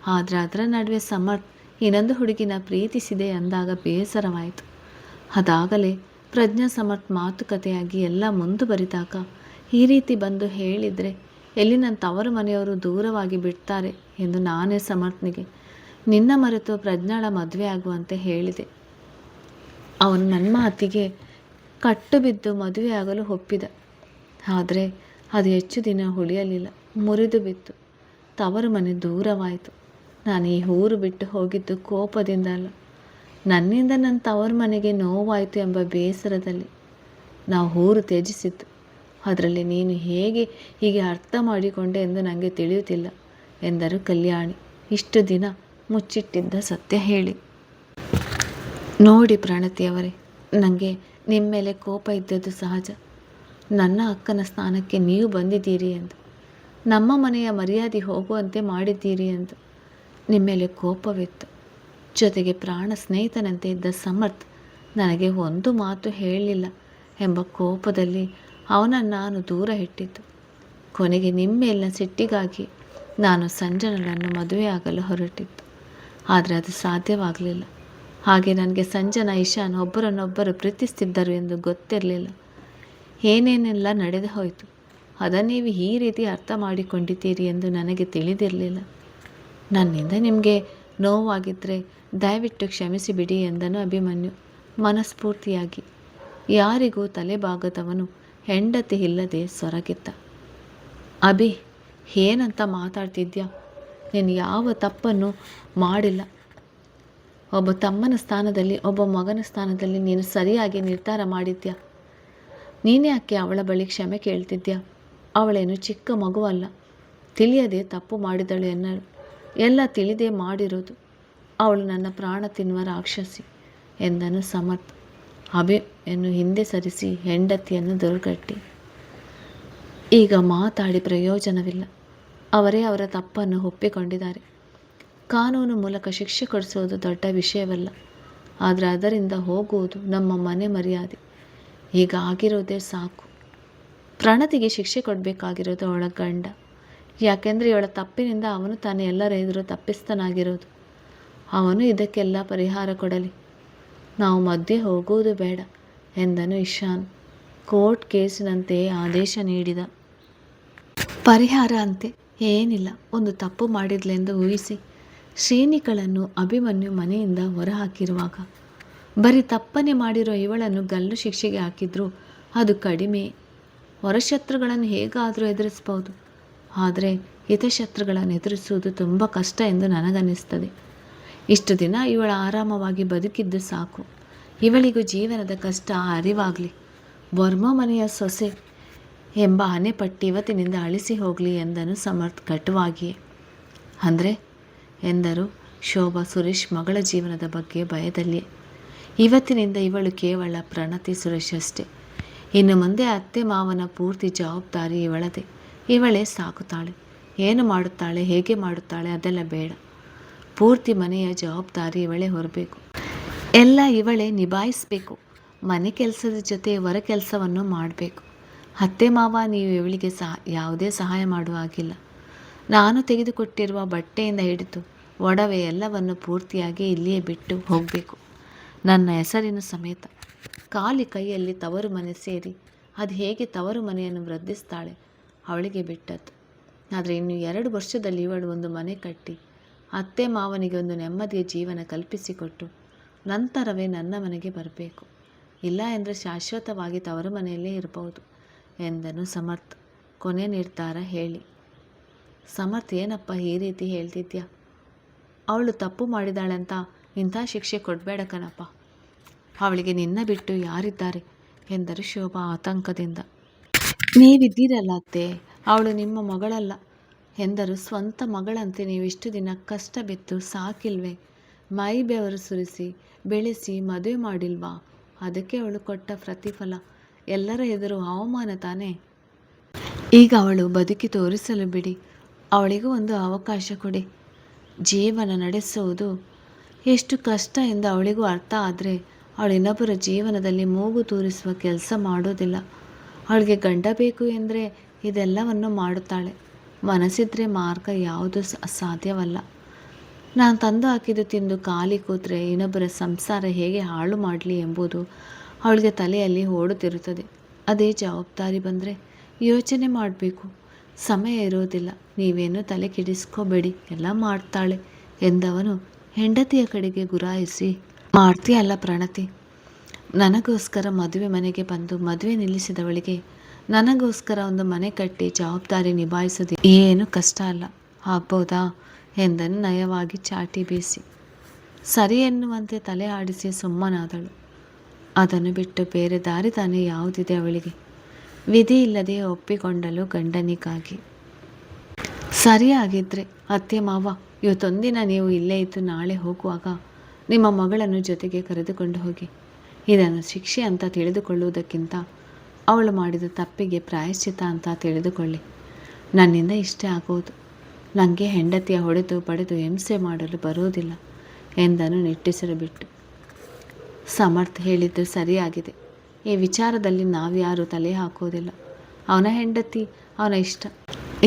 ಆದರೆ ಅದರ ನಡುವೆ ಸಮರ್ಥ್ ಇನ್ನೊಂದು ಹುಡುಗಿನ ಪ್ರೀತಿಸಿದೆ ಅಂದಾಗ ಬೇಸರವಾಯಿತು. ಅದಾಗಲೇ ಪ್ರಜ್ಞಾ ಸಮರ್ಥ್ ಮಾತುಕತೆಯಾಗಿ ಎಲ್ಲ ಮುಂದುವರಿದಾಗ ಈ ರೀತಿ ಬಂದು ಹೇಳಿದರೆ ಎಲ್ಲಿ ನನ್ನ ತವರು ಮನೆಯವರು ದೂರವಾಗಿ ಬಿಡ್ತಾರೆ ಎಂದು ನಾನೇ ಸಮರ್ಥ್ನಿಗೆ ನಿನ್ನ ಮರೆತು ಪ್ರಜ್ಞಾಳ ಮದುವೆ ಆಗುವಂತೆ ಹೇಳಿದೆ. ಅವನು ನನ್ನ ಮಾತಿಗೆ ಕಟ್ಟು ಬಿದ್ದು ಮದುವೆಯಾಗಲು ಒಪ್ಪಿದ. ಆದರೆ ಅದು ಹೆಚ್ಚು ದಿನ ಉಳಿಯಲಿಲ್ಲ, ಮುರಿದು ಬಿತ್ತು. ತವರು ಮನೆ ದೂರವಾಯಿತು. ನಾನು ಈ ಊರು ಬಿಟ್ಟು ಹೋಗಿದ್ದು ಕೋಪದಿಂದ ಅಲ್ಲ, ನನ್ನಿಂದ ನನ್ನ ತವರು ಮನೆಗೆ ನೋವಾಯಿತು ಎಂಬ ಬೇಸರದಲ್ಲಿ ನಾವು ಊರು ತ್ಯಜಿಸಿದ್ದು. ಅದರಲ್ಲಿ ನೀನು ಹೇಗೆ ಹೀಗೆ ಅರ್ಥ ಮಾಡಿಕೊಂಡೆ ಎಂದು ನನಗೆ ತಿಳಿಯುತ್ತಿಲ್ಲ ಎಂದರು ಕಲ್ಯಾಣಿ ಇಷ್ಟು ದಿನ ಮುಚ್ಚಿಟ್ಟಿದ್ದ ಸತ್ಯ ಹೇಳಿ. ನೋಡಿ ಪ್ರಣತಿಯವರೇ, ನನಗೆ ನಿಮ್ಮ ಮೇಲೆ ಕೋಪ ಇದ್ದದ್ದು ಸಹಜ. ನನ್ನ ಅಕ್ಕನ ಸ್ಥಾನಕ್ಕೆ ನೀವು ಬಂದಿದ್ದೀರಿ ಎಂದು, ನಮ್ಮ ಮನೆಯ ಮರ್ಯಾದೆ ಹೋಗುವಂತೆ ಮಾಡಿದ್ದೀರಿ ಎಂದು ನಿಮ್ಮ ಮೇಲೆ ಕೋಪವಿತ್ತು. ಜೊತೆಗೆ ಪ್ರಾಣ ಸ್ನೇಹಿತನಂತೆ ಇದ್ದ ಸಮರ್ಥ್ ನನಗೆ ಒಂದು ಮಾತು ಹೇಳಲಿಲ್ಲ ಎಂಬ ಕೋಪದಲ್ಲಿ ಅವನನ್ನು ನಾನು ದೂರ ಇಟ್ಟಿದ್ದು. ಕೊನೆಗೆ ನಿಮ್ಮ ಮೇಲಿನ ಸಿಟ್ಟಿಗಾಗಿ ನಾನು ಸಂಜನಳನ್ನು ಮದುವೆಯಾಗಲು ಹೊರಟಿದ್ದು. ಆದರೆ ಅದು ಸಾಧ್ಯವಾಗಲಿಲ್ಲ. ಹಾಗೆ ನನಗೆ ಸಂಜನಾ ಇಶಾನ್ ಒಬ್ಬರನ್ನೊಬ್ಬರು ಪ್ರೀತಿಸ್ತಿದ್ದರು ಎಂದು ಗೊತ್ತಿರಲಿಲ್ಲ. ಏನೇನೆಲ್ಲ ನಡೆದು ಹೋಯಿತು ಅದನ್ನು ನೀವು ಈ ರೀತಿ ಅರ್ಥ ಮಾಡಿಕೊಂಡಿದ್ದೀರಿ ಎಂದು ನನಗೆ ತಿಳಿದಿರಲಿಲ್ಲ. ನನ್ನಿಂದ ನಿಮಗೆ ನೋವಾಗಿದ್ದರೆ ದಯವಿಟ್ಟು ಕ್ಷಮಿಸಿಬಿಡಿ ಎಂದನು ಅಭಿಮನ್ಯು ಮನಸ್ಫೂರ್ತಿಯಾಗಿ. ಯಾರಿಗೂ ತಲೆಬಾಗದವನು ಹೆಂಡತಿ ಇಲ್ಲದೆ ಸೊರಗಿದ್ದ. ಅಭಿ, ಏನಂತ ಮಾತಾಡ್ತಿದ್ಯಾ? ನೀನು ಯಾವ ತಪ್ಪನ್ನು ಮಾಡಿಲ್ಲ. ಒಬ್ಬ ತಮ್ಮನ ಸ್ಥಾನದಲ್ಲಿ, ಒಬ್ಬ ಮಗನ ಸ್ಥಾನದಲ್ಲಿ ನೀನು ಸರಿಯಾಗಿ ನಿರ್ಧಾರ ಮಾಡಿದ್ಯಾ. ನೀನೇ ಯಾಕೆ ಅವಳ ಬಳಿ ಕ್ಷಮೆ ಕೇಳ್ತಿದ್ಯಾ? ಅವಳೇನು ಚಿಕ್ಕ ಮಗುವಲ್ಲ, ತಿಳಿಯದೆ ತಪ್ಪು ಮಾಡಿದಳು ಎನ್ನಳು. ಎಲ್ಲ ತಿಳಿದೇ ಮಾಡಿರೋದು. ಅವಳು ನನ್ನ ಪ್ರಾಣ ತಿನ್ನುವ ರಾಕ್ಷಸಿ ಎಂದನು ಸಮರ್ಥ್ ಅಭಿಯನ್ನು ಹಿಂದೆ ಸರಿಸಿ ಹೆಂಡತಿಯನ್ನು ದುರ್ಗಟ್ಟಿ. ಈಗ ಮಾತಾಡಿ ಪ್ರಯೋಜನವಿಲ್ಲ. ಅವರೇ ಅವರ ತಪ್ಪನ್ನು ಒಪ್ಪಿಕೊಂಡಿದ್ದಾರೆ. ಕಾನೂನು ಮೂಲಕ ಶಿಕ್ಷೆ ಕೊಡಿಸೋದು ದೊಡ್ಡ ವಿಷಯವಲ್ಲ. ಆದರೆ ಅದರಿಂದ ಹೋಗುವುದು ನಮ್ಮ ಮನೆ ಮರ್ಯಾದೆ. ಈಗ ಆಗಿರೋದೇ ಸಾಕು. ಪ್ರಣತಿಗೆ ಶಿಕ್ಷೆ ಕೊಡಬೇಕಾಗಿರೋದು ಅವಳ ಗಂಡ. ಯಾಕೆಂದರೆ ಇವಳ ತಪ್ಪಿನಿಂದ ಅವನು ತಾನೇ ಎಲ್ಲರ ಎದುರು ತಪ್ಪಿಸ್ತನಾಗಿರೋದು. ಅವನು ಇದಕ್ಕೆಲ್ಲ ಪರಿಹಾರ ಕೊಡಲಿ. ನಾವು ಮಧ್ಯೆ ಹೋಗುವುದು ಬೇಡ ಎಂದನು ಇಶಾನ್ ಕೋರ್ಟ್ ಕೇಸಿನಂತೆಯೇ ಆದೇಶ ನೀಡಿದ. ಪರಿಹಾರ ಅಂತೆ ಏನಿಲ್ಲ. ಒಂದು ತಪ್ಪು ಮಾಡಿದ್ಲೆಂದು ಊಹಿಸಿ ಶ್ರೇಣಿಗಳನ್ನು ಅಭಿಮನ್ಯು ಮನೆಯಿಂದ ಹೊರಹಾಕಿರುವಾಗ ಬರೀ ತಪ್ಪನೆ ಮಾಡಿರೋ ಇವಳನ್ನು ಗಲ್ಲು ಶಿಕ್ಷೆಗೆ ಹಾಕಿದ್ರು ಅದು ಕಡಿಮೆ. ಹೊರಶತ್ರುಗಳನ್ನು ಹೇಗಾದರೂ ಎದುರಿಸ್ಬೋದು, ಆದರೆ ಹಿತಶತ್ರುಗಳನ್ನು ಎದುರಿಸುವುದು ತುಂಬ ಕಷ್ಟ ಎಂದು ನನಗನ್ನಿಸ್ತದೆ. ಇಷ್ಟು ದಿನ ಇವಳು ಆರಾಮವಾಗಿ ಬದುಕಿದ್ದು ಸಾಕು. ಇವಳಿಗೂ ಜೀವನದ ಕಷ್ಟ ಅರಿವಾಗಲಿ. ವರ್ಮ ಮನೆಯ ಸೊಸೆ ಎಂಬ ಹಣೆಪಟ್ಟಿ ಇವತ್ತಿನಿಂದ ಅಳಿಸಿ ಹೋಗಲಿ ಎಂದನು ಸಮರ್ಥ್ ಕಟುವಾಗಿಯೇ. ಅಂದರೆ ಎಂದರು ಶೋಭಾ ಸುರೇಶ್ ಮಗಳ ಜೀವನದ ಬಗ್ಗೆ ಭಯದಲ್ಲಿಯೇ. ಇವತ್ತಿನಿಂದ ಇವಳು ಕೇವಲ ಪ್ರಣತಿ ಸುರೇಶ್ ಅಷ್ಟೇ. ಇನ್ನು ಮುಂದೆ ಅತ್ತೆ ಮಾವನ ಪೂರ್ತಿ ಜವಾಬ್ದಾರಿ ಇವಳದೇ. ಇವಳೇ ಸಾಕುತ್ತಾಳೆ. ಏನು ಮಾಡುತ್ತಾಳೆ, ಹೇಗೆ ಮಾಡುತ್ತಾಳೆ ಅದೆಲ್ಲ ಬೇಡ. ಪೂರ್ತಿ ಮನೆಯ ಜವಾಬ್ದಾರಿ ಇವಳೇ ಹೊರಬೇಕು. ಎಲ್ಲ ಇವಳೇ ನಿಭಾಯಿಸಬೇಕು. ಮನೆ ಕೆಲಸದ ಜೊತೆ ಹೊರ ಕೆಲಸವನ್ನು ಮಾಡಬೇಕು. ಅತ್ತೆ ಮಾವ ನೀವು ಇವಳಿಗೆ ಯಾವುದೇ ಸಹಾಯ ಮಾಡುವ ಹಾಗಿಲ್ಲ. ನಾನು ತೆಗೆದುಕೊಟ್ಟಿರುವ ಬಟ್ಟೆಯಿಂದ ಹಿಡಿದು ಒಡವೆ ಎಲ್ಲವನ್ನು ಪೂರ್ತಿಯಾಗಿ ಇಲ್ಲಿಯೇ ಬಿಟ್ಟು ಹೋಗಬೇಕು. ನನ್ನ ಹೆಸರಿನ ಸಮೇತ. ಖಾಲಿ ಕೈಯಲ್ಲಿ ತವರು ಮನೆ ಸೇರಿ ಅದು ಹೇಗೆ ತವರು ಮನೆಯನ್ನು ವೃದ್ಧಿಸ್ತಾಳೆ, ಅವಳಿಗೆ ಬಿಟ್ಟದ್ದು. ಆದರೆ ಇನ್ನು 2 ವರ್ಷದಲ್ಲಿ ಇವಳು ಒಂದು ಮನೆ ಕಟ್ಟಿ ಅತ್ತೆ ಮಾವನಿಗೆ ಒಂದು ನೆಮ್ಮದಿಯ ಜೀವನ ಕಲ್ಪಿಸಿಕೊಟ್ಟು ನಂತರವೇ ನನ್ನ ಮನೆಗೆ ಬರಬೇಕು. ಇಲ್ಲ ಎಂದರೆ ಶಾಶ್ವತವಾಗಿ ತವರು ಮನೆಯಲ್ಲೇ ಇರಬಹುದು ಎಂದನು ಸಮರ್ಥ್ ಕೊನೆ ನಿರ್ಧಾರ ಹೇಳಿ. ಸಮರ್ಥ್, ಏನಪ್ಪ ಈ ರೀತಿ ಹೇಳ್ತಿದ್ಯಾ? ಅವಳು ತಪ್ಪು ಮಾಡಿದಾಳಂತ ಇಂಥ ಶಿಕ್ಷೆ ಕೊಡಬೇಡ ಕಣಪ್ಪ. ಅವಳಿಗೆ ನಿನ್ನ ಬಿಟ್ಟು ಯಾರಿದ್ದಾರೆ ಎಂದರು ಶೋಭಾ ಆತಂಕದಿಂದ. ನೀವಿದ್ದೀರಲ್ಲ ಅತ್ತೆ, ಅವಳು ನಿಮ್ಮ ಮಗಳಲ್ಲ ಎಂದರು. ಸ್ವಂತ ಮಗಳಂತೆ ನೀವಿಷ್ಟು ದಿನ ಕಷ್ಟ ಬಿದ್ದು ಸಾಕಿಲ್ವೇ? ಮೈ ಬೆವರು ಸುರಿಸಿ ಬೆಳೆಸಿ ಮದುವೆ ಮಾಡಿಲ್ವಾ? ಅದಕ್ಕೆ ಅವಳು ಕೊಟ್ಟ ಪ್ರತಿಫಲ ಎಲ್ಲರ ಎದುರು ಅವಮಾನ ತಾನೇ. ಈಗ ಅವಳು ಬದುಕಿ ತೋರಿಸಲು ಬಿಡಿ, ಅವಳಿಗೂ ಒಂದು ಅವಕಾಶ ಕೊಡಿ. ಜೀವನ ನಡೆಸುವುದು ಎಷ್ಟು ಕಷ್ಟ ಎಂದು ಅವಳಿಗೂ ಅರ್ಥ ಆದರೆ ಅವಳು ಇನ್ನೊಬ್ಬರ ಜೀವನದಲ್ಲಿ ಮೂಗು ತೂರಿಸುವ ಕೆಲಸ ಮಾಡೋದಿಲ್ಲ. ಅವಳಿಗೆ ಗಂಡ ಬೇಕು ಎಂದರೆ ಇದೆಲ್ಲವನ್ನು ಮಾಡುತ್ತಾಳೆ. ಮನಸ್ಸಿದ್ರೆ ಮಾರ್ಗ ಯಾವುದೂ ಅಸಾಧ್ಯವಲ್ಲ. ನಾನು ತಂದು ಹಾಕಿದ್ದು ತಿಂದು ಖಾಲಿ ಕೂತ್ರೆ ಇನ್ನೊಬ್ಬರ ಸಂಸಾರ ಹೇಗೆ ಹಾಳು ಮಾಡಲಿ ಎಂಬುದು ಅವಳಿಗೆ ತಲೆಯಲ್ಲಿ ಓಡುತ್ತಿರುತ್ತದೆ. ಅದೇ ಜವಾಬ್ದಾರಿ ಬಂದರೆ ಯೋಚನೆ ಮಾಡಬೇಕು. ಸಮಯ ಇರೋದಿಲ್ಲ, ನೀವೇನು ತಲೆ ಕೆಡಿಸ್ಕೋಬೇಡಿ, ಎಲ್ಲ ಮಾಡ್ತಾಳೆ ಎಂದವನು ಹೆಂಡತಿಯ ಕಡೆಗೆ ಗುರಾಯಿಸಿ, ಮಾಡ್ತೀಯಲ್ಲ ಪ್ರಣತಿ, ನನಗೋಸ್ಕರ ಮದುವೆ ಮನೆಗೆ ಬಂದು ಮದುವೆ ನಿಲ್ಲಿಸಿದವಳಿಗೆ ನನಗೋಸ್ಕರ ಒಂದು ಮನೆ ಕಟ್ಟಿ ಜವಾಬ್ದಾರಿ ನಿಭಾಯಿಸೋದು ಏನು ಕಷ್ಟ ಅಲ್ಲ, ಆಗ್ಬೋದಾ ಎಂದನು ನಯವಾಗಿ ಚಾಟಿ ಬೀಸಿ. ಸರಿ ಎನ್ನುವಂತೆ ತಲೆ ಆಡಿಸಿ ಸುಮ್ಮನಾದಳು. ಅದನ್ನು ಬಿಟ್ಟು ಬೇರೆ ದಾರಿ ತಾನೇ ಯಾವುದಿದೆ ಅವಳಿಗೆ? ವಿಧಿ ಇಲ್ಲದೆ ಒಪ್ಪಿಕೊಂಡಳು ಗಂಡನಿಗಾಗಿ. ಸರಿಯಾಗಿದ್ದರೆ ಅತ್ತೆ ಮಾವ, ಇವತ್ತೊಂದಿನ ನೀವು ಇಲ್ಲೇ ಇದ್ದು ನಾಳೆ ಹೋಗುವಾಗ ನಿಮ್ಮ ಮಗಳನ್ನು ಜೊತೆಗೆ ಕರೆದುಕೊಂಡು ಹೋಗಿ. ಇದನ್ನು ಶಿಕ್ಷೆ ಅಂತ ತಿಳಿದುಕೊಳ್ಳುವುದಕ್ಕಿಂತ ಅವಳು ಮಾಡಿದ ತಪ್ಪಿಗೆ ಪ್ರಾಯಶ್ಚಿತ್ತ ಅಂತ ತಿಳಿದುಕೊಳ್ಳಿ. ನನ್ನಿಂದ ಇಷ್ಟೇ ಆಗುವುದು. ನನಗೆ ಹೆಂಡತಿಯ ಹೊಡೆದು ಬಡಿದು ಹಿಂಸೆ ಮಾಡಲು ಬರುವುದಿಲ್ಲ ಎಂದನು ನಿಟ್ಟುಸಿರು ಬಿಟ್ಟು. ಸಮರ್ಥ್ ಹೇಳಿದ್ದು ಸರಿಯಾಗಿದೆ. ಈ ವಿಚಾರದಲ್ಲಿ ನಾವ್ಯಾರೂ ತಲೆ ಹಾಕುವುದಿಲ್ಲ. ಅವನ ಹೆಂಡತಿ, ಅವನ ಇಷ್ಟ,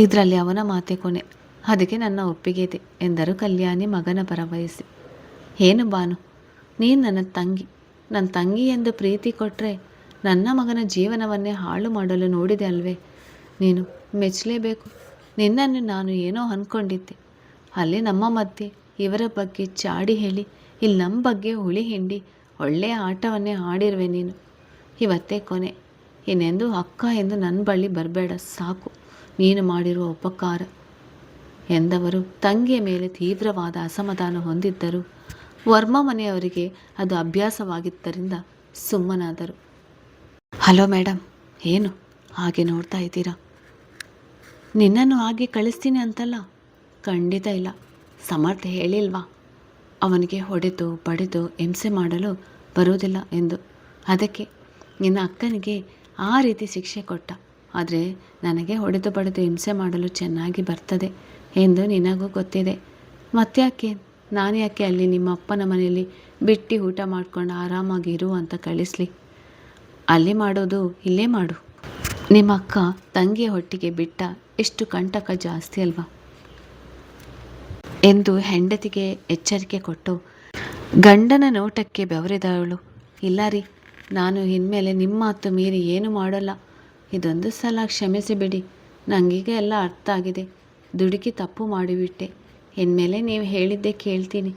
ಇದರಲ್ಲಿ ಅವನ ಮಾತೆ ಕೊನೆ. ಅದಕ್ಕೆ ನನ್ನ ಒಪ್ಪಿಗೆ ಇದೆ ಎಂದರು ಕಲ್ಯಾಣಿ ಮಗನ ಪರವಹಿಸಿ. ಏನು ಬಾನು, ನೀನು ನನ್ನ ತಂಗಿ ಎಂದು ಪ್ರೀತಿ ಕೊಟ್ಟರೆ ನನ್ನ ಮಗನ ಜೀವನವನ್ನೇ ಹಾಳು ಮಾಡಲು ನೋಡಿದೆ ಅಲ್ವೇ? ನೀನು ಮೆಚ್ಚಲೇಬೇಕು. ನಿನ್ನನ್ನು ನಾನು ಏನೋ ಅಂದ್ಕೊಂಡಿದ್ದೆ. ಅಲ್ಲಿ ನಮ್ಮ ಮಧ್ಯೆ ಇವರ ಬಗ್ಗೆ ಚಾಡಿ ಹೇಳಿ ಇಲ್ಲಿ ನಮ್ಮ ಬಗ್ಗೆ ಹುಳಿ ಹಿಂಡಿ ಒಳ್ಳೆಯ ಆಟವನ್ನೇ ಆಡಿರುವೆ ನೀನು. ಇವತ್ತೇ ಕೊನೆ. ಇನ್ನೆಂದು ಅಕ್ಕ ಎಂದು ನನ್ನ ಬಳಿ ಬರಬೇಡ, ಸಾಕು ನೀನು ಮಾಡಿರುವ ಉಪಕಾರ ಎಂದವರು ತಂಗಿಯ ಮೇಲೆ ತೀವ್ರವಾದ ಅಸಮಾಧಾನ ಹೊಂದಿದ್ದರು. ವರ್ಮ ಮನೆಯವರಿಗೆ ಅದು ಅಭ್ಯಾಸವಾಗಿದ್ದರಿಂದ ಸುಮ್ಮನಾದರು. ಹಲೋ ಮೇಡಮ್, ಏನು ಹಾಗೆ ನೋಡ್ತಾ ಇದ್ದೀರಾ? ನಿನ್ನನ್ನು ಹಾಗೆ ಕಳಿಸ್ತೀನಿ ಅಂತಲ್ಲ? ಖಂಡಿತ ಇಲ್ಲ. ಸಮರ್ಥ್ ಹೇಳಿಲ್ವಾ ಅವನಿಗೆ ಹೊಡೆದು ಬಡಿದು ಹಿಂಸೆ ಮಾಡಲು ಬರುವುದಿಲ್ಲ ಎಂದು? ಅದಕ್ಕೆ ನಿನ್ನ ಅಕ್ಕನಿಗೆ ಆ ರೀತಿ ಶಿಕ್ಷೆ ಕೊಟ್ಟ. ಆದರೆ ನನಗೆ ಹೊಡೆದು ಬಡಿದು ಹಿಂಸೆ ಮಾಡಲು ಚೆನ್ನಾಗಿ ಬರ್ತದೆ ಎಂದು ನಿನಗೂ ಗೊತ್ತಿದೆ. ಮತ್ತ್ಯಾಕೆ ನಾನು ಯಾಕೆ ಅಲ್ಲಿ ನಿಮ್ಮ ಅಪ್ಪನ ಮನೆಯಲ್ಲಿ ಬಿಟ್ಟು ಊಟ ಮಾಡ್ಕೊಂಡು ಆರಾಮಾಗಿ ಇರು ಅಂತ ಕಳಿಸ್ಲಿ? ಅಲ್ಲಿ ಮಾಡೋದು ಇಲ್ಲೇ ಮಾಡು. ನಿಮ್ಮ ಅಕ್ಕ ತಂಗಿಯ ಹೊಟ್ಟಿಗೆ ಬಿಟ್ಟ ಎಷ್ಟು ಕಂಟಕ ಜಾಸ್ತಿ ಅಲ್ವಾ ಎಂದು ಹೆಂಡತಿಗೆ ಎಚ್ಚರಿಕೆ ಕೊಟ್ಟು ಗಂಡನ ನೋಟಕ್ಕೆ ಬೆವರಿದವಳು, ಇಲ್ಲ ರೀ, ನಾನು ಇನ್ಮೇಲೆ ನಿಮ್ಮ ಮಾತು ಮೀರಿ ಏನು ಮಾಡೋಲ್ಲ. ಇದೊಂದು ಸಲ ಕ್ಷಮಿಸಿಬಿಡಿ. ನನಗೀಗ ಎಲ್ಲ ಅರ್ಥ ಆಗಿದೆ. ದುಡುಕಿ ತಪ್ಪು ಮಾಡಿಬಿಟ್ಟೆ. ಇನ್ಮೇಲೆ ನೀವು ಹೇಳಿದ್ದೆ ಕೇಳ್ತೀನಿ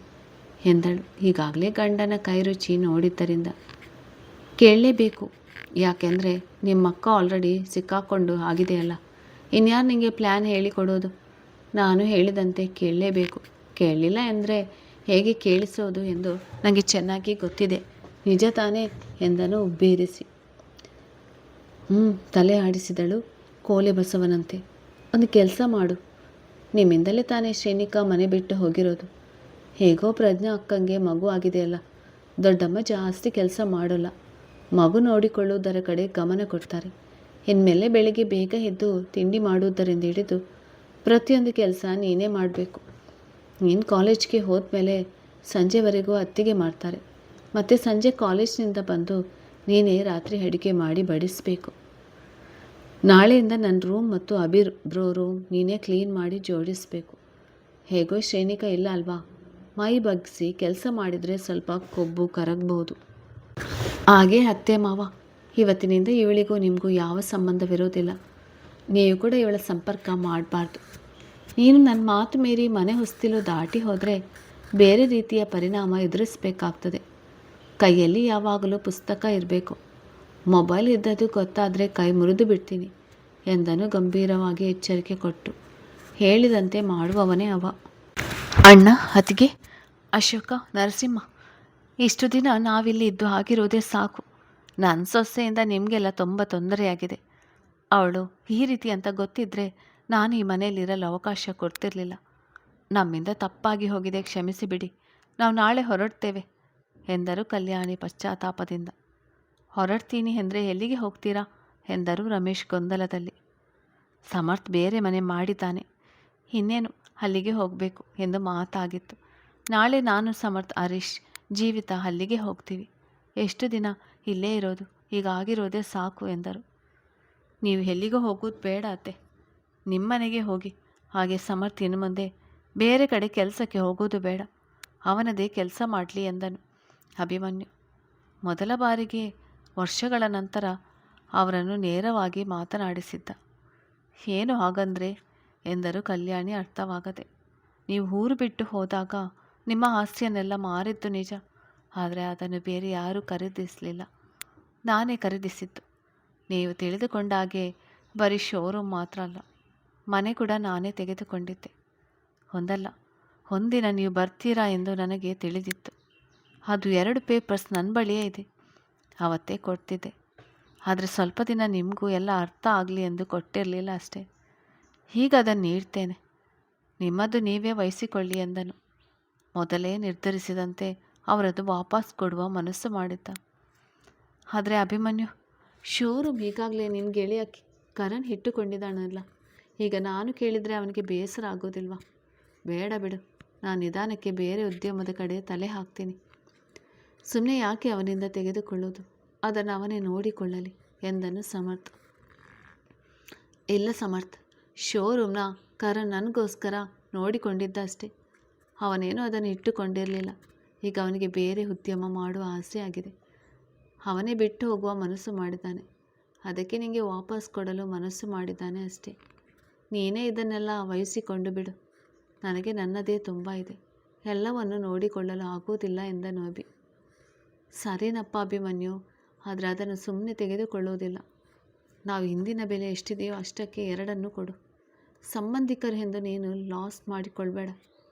ಎಂದಳು. ಈಗಾಗಲೇ ಗಂಡನ ಕೈ ರುಚಿ ನೋಡಿದ್ದರಿಂದ ಕೇಳಲೇಬೇಕು. ಯಾಕೆಂದರೆ ನಿಮ್ಮಕ್ಕ ಆಲ್ರೆಡಿ ಸಿಕ್ಕಾಕೊಂಡು ಆಗಿದೆಯಲ್ಲ. ಇನ್ಯಾರು ನಿಮಗೆ ಪ್ಲ್ಯಾನ್ ಹೇಳಿಕೊಡೋದು? ನಾನು ಹೇಳಿದಂತೆ ಕೇಳಲೇಬೇಕು. ಕೇಳಲಿಲ್ಲ ಎಂದರೆ ಹೇಗೆ ಕೇಳಿಸೋದು ಎಂದು ನನಗೆ ಚೆನ್ನಾಗಿ ಗೊತ್ತಿದೆ. ನಿಜ ತಾನೇ ಎಂದನು ಉಬ್ಬೇರಿಸಿ. ತಲೆ ಆಡಿಸಿದಳು ಕೋಲೆ ಬಸವನಂತೆ. ಒಂದು ಕೆಲಸ ಮಾಡು, ನಿಮ್ಮಿಂದಲೇ ತಾನೇ ಶ್ರೇಣಿಕಾ ಮನೆ ಬಿಟ್ಟು ಹೋಗಿರೋದು. ಹೇಗೋ ಪ್ರಜ್ಞಾ ಅಕ್ಕಂಗೆ ಮಗು ಆಗಿದೆಯಲ್ಲ, ದೊಡ್ಡಮ್ಮ ಜಾಸ್ತಿ ಕೆಲಸ ಮಾಡೋಲ್ಲ. ಮಗು ನೋಡಿಕೊಳ್ಳುವುದರ ಕಡೆ ಗಮನ ಕೊಡ್ತಾರೆ. ಇನ್ಮೇಲೆ ಬೆಳಿಗ್ಗೆ ಬೇಗ ಎದ್ದು ತಿಂಡಿ ಮಾಡುವುದರಿಂದ ಹಿಡಿದು ಪ್ರತಿಯೊಂದು ಕೆಲಸ ನೀನೇ ಮಾಡಬೇಕು. ನೀನು ಕಾಲೇಜ್ಗೆ ಹೋದ್ಮೇಲೆ ಸಂಜೆವರೆಗೂ ಅತ್ತಿಗೆ ಮಾಡ್ತಾರೆ. ಮತ್ತು ಸಂಜೆ ಕಾಲೇಜ್ನಿಂದ ಬಂದು ನೀನೇ ರಾತ್ರಿ ಅಡುಗೆ ಮಾಡಿ ಬಡಿಸಬೇಕು. ನಾಳೆಯಿಂದ ನನ್ನ ರೂಮ್ ಮತ್ತು ಅಬೀರ್ ಬ್ರೋ ರೂಮ್ ನೀನೇ ಕ್ಲೀನ್ ಮಾಡಿ ಜೋಡಿಸಬೇಕು. ಹೇಗೋ ಶ್ರೇಣಿಕಾ ಇಲ್ಲ ಅಲ್ವಾ, ಮೈ ಬಗ್ಗಿಸಿ ಕೆಲಸ ಮಾಡಿದರೆ ಸ್ವಲ್ಪ ಕೊಬ್ಬು ಕರಗಬಹುದು. ಹಾಗೆ ಅತ್ತೆ ಮಾವ, ಇವತ್ತಿನಿಂದ ಇವಳಿಗೂ ನಿಮಗೂ ಯಾವ ಸಂಬಂಧವಿರೋದಿಲ್ಲ. ನೀವು ಕೂಡ ಇವಳ ಸಂಪರ್ಕ ಮಾಡಬಾರ್ದು. ನೀನು ನನ್ನ ಮಾತು ಮೀರಿ ಮನೆ ಹೊಸ್ತಿಲು ದಾಟಿ ಹೋದರೆ ಬೇರೆ ರೀತಿಯ ಪರಿಣಾಮ ಎದುರಿಸಬೇಕಾಗ್ತದೆ. ಕೈಯಲ್ಲಿ ಯಾವಾಗಲೂ ಪುಸ್ತಕ ಇರಬೇಕು. ಮೊಬೈಲ್ ಇದ್ದದ್ದು ಗೊತ್ತಾದರೆ ಕೈ ಮುರಿದು ಬಿಡ್ತೀನಿ ಎಂದನು ಗಂಭೀರವಾಗಿ ಎಚ್ಚರಿಕೆ ಕೊಟ್ಟು. ಹೇಳಿದಂತೆ ಮಾಡುವವನೇ ಅವ. ಅಣ್ಣ, ಅತ್ತಿಗೆ, ಅಶೋಕ, ನರಸಿಂಹ, ಇಷ್ಟು ದಿನ ನಾವಿಲ್ಲಿ ಇದ್ದು ಆಗಿರೋದೇ ಸಾಕು. ನನ್ನ ಸೊಸೆಯಿಂದ ನಿಮಗೆಲ್ಲ ತುಂಬ ತೊಂದರೆಯಾಗಿದೆ. ಅವಳು ಈ ರೀತಿ ಅಂತ ಗೊತ್ತಿದ್ದರೆ ನಾನು ಈ ಮನೆಯಲ್ಲಿರಲು ಅವಕಾಶ ಕೊಡ್ತಿರಲಿಲ್ಲ. ನಮ್ಮಿಂದ ತಪ್ಪಾಗಿ ಹೋಗಿದೆ, ಕ್ಷಮಿಸಿಬಿಡಿ. ನಾವು ನಾಳೆ ಹೊರಡ್ತೇವೆ ಎಂದರು ಕಲ್ಯಾಣಿ ಪಶ್ಚಾತ್ತಾಪದಿಂದ. ಹೊರಡ್ತೀನಿ ಎಂದರೆ ಎಲ್ಲಿಗೆ ಹೋಗ್ತೀರಾ ಎಂದರು ರಮೇಶ್ ಗೊಂದಲದಲ್ಲಿ. ಸಮರ್ಥ್ ಬೇರೆ ಮನೆ ಮಾಡಿದ್ದಾನೆ, ಇನ್ನೇನು ಅಲ್ಲಿಗೆ ಹೋಗಬೇಕು ಎಂದು ಮಾತಾಗಿತ್ತು. ನಾಳೆ ನಾನು, ಸಮರ್ಥ್, ಹರೀಶ್, ಜೀವಿತ ಅಲ್ಲಿಗೆ ಹೋಗ್ತೀವಿ. ಎಷ್ಟು ದಿನ ಇಲ್ಲೇ ಇರೋದು, ಹೀಗಾಗಿರೋದೇ ಸಾಕು ಎಂದರು. ನೀವು ಎಲ್ಲಿಗೂ ಹೋಗೋದು ಬೇಡ ಅತ್ತೆ, ನಿಮ್ಮನೆಗೆ ಹೋಗಿ. ಹಾಗೆ ಸಮರ್ಥ್ ಇನ್ನು ಮುಂದೆ ಬೇರೆ ಕಡೆ ಕೆಲಸಕ್ಕೆ ಹೋಗೋದು ಬೇಡ, ಅವನದೇ ಕೆಲಸ ಮಾಡಲಿ ಎಂದನು ಅಭಿಮನ್ಯು. ಮೊದಲ ಬಾರಿಗೆ ವರ್ಷಗಳ ನಂತರ ಅವರನ್ನು ನೇರವಾಗಿ ಮಾತನಾಡಿಸಿದ್ದ. ಏನು ಹಾಗಂದ್ರೆ ಎಂದರು ಕಲ್ಯಾಣಿ ಅರ್ಥವಾಗದೆ. ನೀವು ಊರು ಬಿಟ್ಟು ಹೋದಾಗ ನಿಮ್ಮ ಆಸ್ತಿಯನ್ನೆಲ್ಲ ಮಾರಿದ್ದು ನಿಜ, ಆದರೆ ಅದನ್ನು ಬೇರೆ ಯಾರೂ ಖರೀದಿಸಲಿಲ್ಲ, ನಾನೇ ಖರೀದಿಸಿದ್ದು. ನೀವು ತಿಳಿದುಕೊಂಡಾಗೆ ಬರೀ ಶೋರೂಮ್ ಮಾತ್ರ ಅಲ್ಲ, ಮನೆ ಕೂಡ ನಾನೇ ತೆಗೆದುಕೊಂಡಿದ್ದೆ. ಒಂದಲ್ಲ ಒಂದಿನ ನೀವು ಬರ್ತೀರಾ ಎಂದು ನನಗೆ ತಿಳಿದಿತ್ತು. ಅದು 2 ಪೇಪರ್ಸ್ ನನ್ನ ಬಳಿಯೇ ಇದೆ, ಅವತ್ತೇ ಕೊಡ್ತಿದ್ದೆ. ಆದರೆ ಸ್ವಲ್ಪ ದಿನ ನಿಮಗೂ ಎಲ್ಲ ಅರ್ಥ ಆಗಲಿ ಎಂದು ಕೊಟ್ಟಿರಲಿಲ್ಲ ಅಷ್ಟೇ. ಈಗ ಅದನ್ನು ನೀಡ್ತೇನೆ, ನಿಮ್ಮದು ನೀವೇ ವಹಿಸಿಕೊಳ್ಳಿ ಎಂದನು. ಮೊದಲೇ ನಿರ್ಧರಿಸಿದಂತೆ ಅವರದು ವಾಪಸ್ ಕೊಡುವ ಮನಸ್ಸು ಮಾಡಿದ್ದ. ಆದರೆ ಅಭಿಮನ್ಯು, ಶೋರೂಮ್ ಈಗಾಗಲೇ ನಿನ್ನ ಗೆಳೆಯ ಕರಣ್ ಇಟ್ಟುಕೊಂಡಿದ್ದಾನಲ್ಲ, ಈಗ ನಾನು ಕೇಳಿದರೆ ಅವನಿಗೆ ಬೇಸರ ಆಗೋದಿಲ್ವಾ? ಬೇಡ ಬಿಡು, ನಾನು ನಿಧಾನಕ್ಕೆ ಬೇರೆ ಉದ್ಯಮದ ಕಡೆ ತಲೆ ಹಾಕ್ತೀನಿ. ಸುಮ್ಮನೆ ಯಾಕೆ ಅವನಿಂದ ತೆಗೆದುಕೊಳ್ಳೋದು, ಅದನ್ನು ಅವನೇ ನೋಡಿಕೊಳ್ಳಲಿ ಎಂದನು ಸಮರ್ಥ್. ಇಲ್ಲ ಸಮರ್ಥ್, ಶೋರೂಮ್ನ ಕರಣ್ ನನಗೋಸ್ಕರ ನೋಡಿಕೊಂಡಿದ್ದ ಅಷ್ಟೇ. ಅವನೇನೂ ಅದನ್ನು ಇಟ್ಟುಕೊಂಡಿರಲಿಲ್ಲ. ಈಗ ಅವನಿಗೆ ಬೇರೆ ಉದ್ಯಮ ಮಾಡುವ ಆಸೆ ಆಗಿದೆ. ಅವನೇ ಬಿಟ್ಟು ಹೋಗುವ ಮನಸ್ಸು ಮಾಡಿದ್ದಾನೆ. ಅದಕ್ಕೆ ನಿನಗೆ ವಾಪಸ್ ಕೊಡಲು ಮನಸ್ಸು ಮಾಡಿದ್ದಾನೆ ಅಷ್ಟೇ. ನೀನೇ ಇದನ್ನೆಲ್ಲ ವಹಿಸಿಕೊಂಡು ಬಿಡು, ನನಗೆ ನನ್ನದೇ ತುಂಬ ಇದೆ, ಎಲ್ಲವನ್ನು ನೋಡಿಕೊಳ್ಳಲು ಆಗುವುದಿಲ್ಲ ಎಂದನು ಅಭಿ. ಸರಿನಪ್ಪ ಅಭಿಮನ್ಯು, ಆದರೆ ಅದನ್ನು ಸುಮ್ಮನೆ ತೆಗೆದುಕೊಳ್ಳುವುದಿಲ್ಲ. ನಾವು ಹಿಂದಿನ ಬೆಲೆ ಎಷ್ಟಿದೆಯೋ ಅಷ್ಟಕ್ಕೆ 2 ಕೊಡು. ಸಂಬಂಧಿಕರು ಎಂದು ನೀನು ಲಾಸ್ ಮಾಡಿಕೊಳ್ಬೇಡ.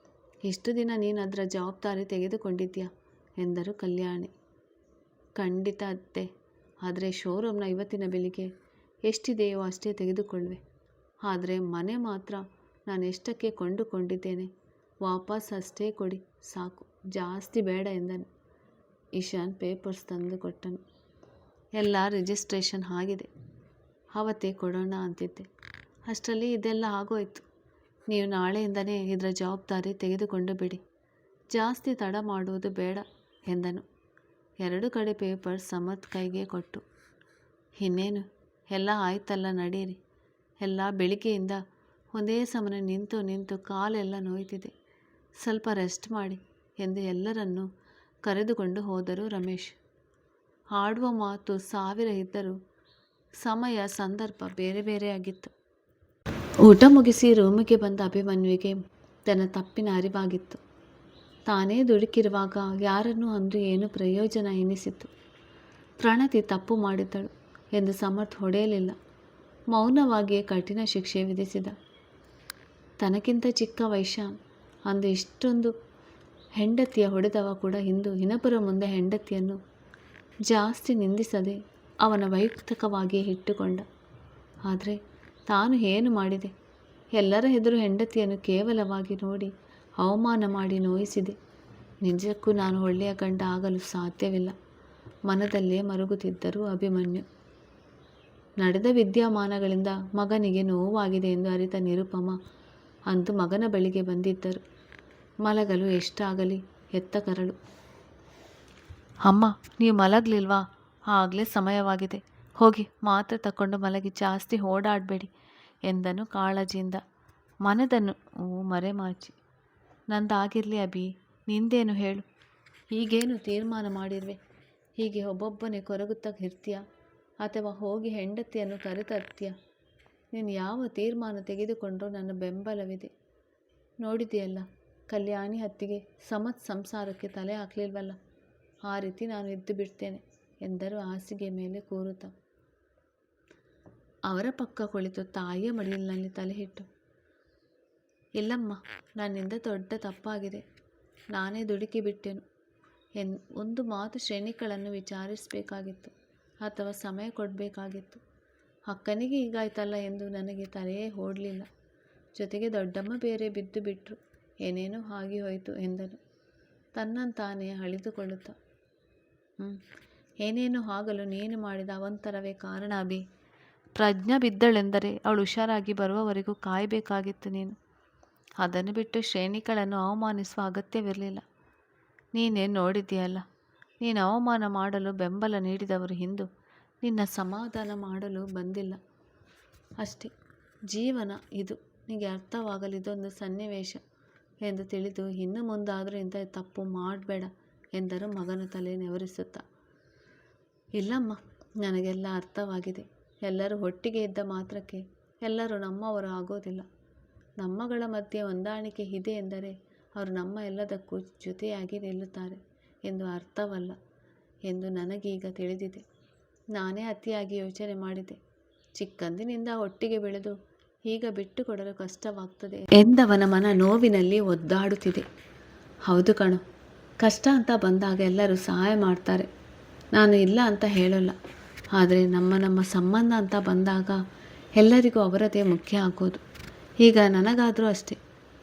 ಇಷ್ಟು ದಿನ ನೀನು ಅದರ ಜವಾಬ್ದಾರಿ ತೆಗೆದುಕೊಂಡಿದ್ದೀಯಾ ಎಂದರು ಕಲ್ಯಾಣಿ. ಖಂಡಿತ ಅತ್ತೆ, ಆದರೆ ಶೋರೂಮ್ನ ಇವತ್ತಿನ ಬೆಲೆಗೆ ಎಷ್ಟಿದೆಯೋ ಅಷ್ಟೇ ತೆಗೆದುಕೊಳ್ಳುವೆ. ಆದರೆ ಮನೆ ಮಾತ್ರ ನಾನು ಎಷ್ಟಕ್ಕೆ ಕೊಂಡುಕೊಂಡಿದ್ದೇನೆ ವಾಪಸ್ ಅಷ್ಟೇ ಕೊಡಿ ಸಾಕು, ಜಾಸ್ತಿ ಬೇಡ ಎಂದನು. ಇಶಾನ್ ಪೇಪರ್ಸ್ ತಂದು ಕೊಟ್ಟನು. ಎಲ್ಲ ರಿಜಿಸ್ಟ್ರೇಷನ್ ಆಗಿದೆ, ಅವತ್ತೇ ಕೊಡೋಣ ಅಂತಿದ್ದೆ. ಅಷ್ಟರಲ್ಲಿ ಇದೆಲ್ಲ ಆಗೋಯ್ತು. ನೀವು ನಾಳೆಯಿಂದಲೇ ಇದರ ಜವಾಬ್ದಾರಿ ತೆಗೆದುಕೊಂಡು ಬಿಡಿ, ಜಾಸ್ತಿ ತಡ ಮಾಡುವುದು ಬೇಡ ಎಂದನು. 2 ಕಡೆ ಪೇಪರ್ ಸಮರ್ಥ್ ಕೈಗೆ ಕೊಟ್ಟು, ಇನ್ನೇನು ಎಲ್ಲ ಆಯ್ತಲ್ಲ, ನಡೀರಿ. ಎಲ್ಲ ಬೆಳಿಗ್ಗೆಯಿಂದ ಒಂದೇ ಸಮನೆ ನಿಂತು ಕಾಲೆಲ್ಲ ನೋಯ್ತಿದೆ, ಸ್ವಲ್ಪ ರೆಸ್ಟ್ ಮಾಡಿ ಎಂದು ಎಲ್ಲರನ್ನೂ ಕರೆದುಕೊಂಡು ಹೋದರು ರಮೇಶ್. ಆಡುವ ಮಾತು 1000 ಇದ್ದರೂ ಸಮಯ ಸಂದರ್ಭ ಬೇರೆ ಬೇರೆ ಆಗಿತ್ತು. ಊಟ ಮುಗಿಸಿ ರೂಮಿಗೆ ಬಂದ ಅಭಿಮನ್ಯುವಿಗೆ ತನ್ನ ತಪ್ಪಿನ ಅರಿವಾಗಿತ್ತು. ತಾನೇ ದುಡುಕಿರುವಾಗ ಯಾರನ್ನೂ ಅಂದು ಏನು ಪ್ರಯೋಜನ ಎನಿಸಿತ್ತು. ಪ್ರಣತಿ ತಪ್ಪು ಮಾಡಿದ್ದಳು ಎಂದು ಸಮರ್ಥ್ ಹೊಡೆಯಲಿಲ್ಲ, ಮೌನವಾಗಿಯೇ ಕಠಿಣ ಶಿಕ್ಷೆ ವಿಧಿಸಿದ. ತನಗಿಂತ ಚಿಕ್ಕ ವೈಶಾನ್ ಅಂದು ಇಷ್ಟೊಂದು ಹೆಂಡತಿಯ ಹೊಡೆದವ ಕೂಡ ಇಂದು ಇನ್ನೊಬ್ಬರ ಮುಂದೆ ಹೆಂಡತಿಯನ್ನು ಜಾಸ್ತಿ ನಿಂದಿಸದೆ ಅವನ ವೈಯಕ್ತಿಕವಾಗಿ ಇಟ್ಟುಕೊಂಡ. ಆದರೆ ತಾನು ಏನು ಮಾಡಿದೆ? ಎಲ್ಲರ ಎದುರು ಹೆಂಡತಿಯನ್ನು ಕೇವಲವಾಗಿ ನೋಡಿ ಅವಮಾನ ಮಾಡಿ ನೋಯಿಸಿದೆ. ನಿಜಕ್ಕೂ ನಾನು ಒಳ್ಳೆಯ ಗಂಡ ಆಗಲು ಸಾಧ್ಯವಿಲ್ಲ, ಮನದಲ್ಲೇ ಮರುಗುತ್ತಿದ್ದರು ಅಭಿಮನ್ಯು. ನಡೆದ ವಿದ್ಯಮಾನಗಳಿಂದ ಮಗನಿಗೆ ನೋವಾಗಿದೆ ಎಂದು ಅರಿತ ನಿರುಪಮ ಅಂದು ಮಗನ ಬಳಿಗೆ ಬಂದಿದ್ದರು. ಮಲಗಲು ಎಷ್ಟಾಗಲಿ ಎತ್ತ ಕರಳು. ಅಮ್ಮ, ನೀವು ಮಲಗಲಿಲ್ವಾ? ಆಗಲೇ ಸಮಯವಾಗಿದೆ, ಹೋಗಿ ಮಾತ್ರೆ ತಗೊಂಡು ಮಲಗಿ, ಜಾಸ್ತಿ ಓಡಾಡಬೇಡಿ ಎಂದನು ಕಾಳಜಿಯಿಂದ. ಮನದನ್ನು ಮರೆಮಾಚಿ, ನಂದಾಗಿರಲಿ ಅಭಿ, ನಿಂದೇನು ಹೇಳು, ಈಗೇನು ತೀರ್ಮಾನ ಮಾಡಿರುವೆ? ಹೀಗೆ ಒಬ್ಬೊಬ್ಬನೇ ಕೊರಗುತ್ತಾ ಇರ್ತೀಯ? ಅಥವಾ ಹೋಗಿ ಹೆಂಡತಿಯನ್ನು ಕರೆತರ್ತೀಯ? ನೀನು ಯಾವ ತೀರ್ಮಾನ ತೆಗೆದುಕೊಂಡ್ರೂ ನನ್ನ ಬೆಂಬಲವಿದೆ. ನೋಡಿದೆಯಲ್ಲ, ಕಲ್ಯಾಣಿ ಹತ್ತಿಗೆ ಸಂಸಾರಕ್ಕೆ ತಲೆ ಹಾಕಲಿಲ್ವಲ್ಲ, ಆ ರೀತಿ ನಾನು ಇದ್ದು ಬಿಡ್ತೇನೆ ಎಂದರು ಹಾಸಿಗೆ ಮೇಲೆ ಕೂರುತ್ತಾ. ಅವರ ಪಕ್ಕ ಕುಳಿತು ತಾಯಿಯ ಮಡಿಲಿನಲ್ಲಿ ತಲೆಹಿಟ್ಟು, ಇಲ್ಲಮ್ಮ, ನನ್ನಿಂದ ದೊಡ್ಡ ತಪ್ಪಾಗಿದೆ, ನಾನೇ ದುಡುಕಿ ಬಿಟ್ಟೆನು. ಒಂದು ಮಾತು ಶ್ರೇಣಿಗಳನ್ನು ವಿಚಾರಿಸಬೇಕಾಗಿತ್ತು ಅಥವಾ ಸಮಯ ಕೊಡಬೇಕಾಗಿತ್ತು. ಅಕ್ಕನಿಗೆ ಹೀಗಾಯ್ತಲ್ಲ ಎಂದು ನನಗೆ ತಲೆಯೇ ಓಡಲಿಲ್ಲ. ಜೊತೆಗೆ ದೊಡ್ಡಮ್ಮ ಬೇರೆ ಬಿದ್ದು ಬಿಟ್ಟರು, ಏನೇನೋ ಆಗಿ ಹೋಯಿತು ಎಂದನು ತನ್ನಂತಾನೇ ಅಳಿದುಕೊಳ್ಳುತ್ತಾ. ಏನೇನು ಆಗಲು ನೀನು ಮಾಡಿದ ಅವಂತರವೇ ಕಾರಣ ಅಭಿ. ಪ್ರಜ್ಞಾ ಬಿದ್ದಳೆಂದರೆ ಅವಳು ಹುಷಾರಾಗಿ ಬರುವವರೆಗೂ ಕಾಯಬೇಕಾಗಿತ್ತು ನೀನು. ಅದನ್ನು ಬಿಟ್ಟು ಶ್ರೇಣಿಗಳನ್ನು ಅವಮಾನಿಸುವ ಅಗತ್ಯವಿರಲಿಲ್ಲ. ನೀನೇ ನೋಡಿದ್ದೀಯಲ್ಲ, ನೀನು ಅವಮಾನ ಮಾಡಲು ಬೆಂಬಲ ನೀಡಿದವರು ಇಂದು ನಿನ್ನ ಸಮಾಧಾನ ಮಾಡಲು ಬಂದಿಲ್ಲ. ಅಷ್ಟೇ, ಜೀವನ ಇದು. ನಿನಗೆ ಅರ್ಥವಾಗಲಿ ಇದೊಂದು ಸನ್ನಿವೇಶ ಎಂದು ತಿಳಿದು ಇನ್ನು ಮುಂದಾದರೂ ಇಂಥ ತಪ್ಪು ಮಾಡಬೇಡ ಎಂದರು ಮಗನ ತಲೆ ನೆವರಿಸುತ್ತಾ. ಇಲ್ಲಮ್ಮ, ನನಗೆಲ್ಲ ಅರ್ಥವಾಗಿದೆ. ಎಲ್ಲರೂ ಒಟ್ಟಿಗೆ ಇದ್ದ ಮಾತ್ರಕ್ಕೆ ಎಲ್ಲರೂ ನಮ್ಮವರು ಆಗೋದಿಲ್ಲ. ನಮ್ಮಗಳ ಮಧ್ಯೆ ಹೊಂದಾಣಿಕೆ ಇದೆ ಎಂದರೆ ಅವರು ನಮ್ಮ ಎಲ್ಲದಕ್ಕೂ ಜೊತೆಯಾಗಿ ನಿಲ್ಲುತ್ತಾರೆ ಎಂದು ಅರ್ಥವಲ್ಲ ಎಂದು ನನಗೀಗ ತಿಳಿದಿದೆ. ನಾನೇ ಅತಿಯಾಗಿ ಯೋಚನೆ ಮಾಡಿದೆ. ಚಿಕ್ಕಂದಿನಿಂದ ಒಟ್ಟಿಗೆ ಬೆಳೆದು ಈಗ ಬಿಟ್ಟುಕೊಡಲು ಕಷ್ಟವಾಗ್ತದೆ ಎಂದವನ ಮನ ನೋವಿನಲ್ಲಿ ಒದ್ದಾಡುತ್ತಿದೆ. ಹೌದು ಕಣೋ, ಕಷ್ಟ ಅಂತ ಬಂದಾಗ ಎಲ್ಲರೂ ಸಹಾಯ ಮಾಡ್ತಾರೆ, ನಾನು ಇಲ್ಲ ಅಂತ ಹೇಳೋಲ್ಲ. ಆದರೆ ನಮ್ಮ ಸಂಬಂಧ ಅಂತ ಬಂದಾಗ ಎಲ್ಲರಿಗೂ ಅವರದೇ ಮುಖ್ಯ ಆಗೋದು. ಈಗ ನನಗಾದರೂ ಅಷ್ಟೇ.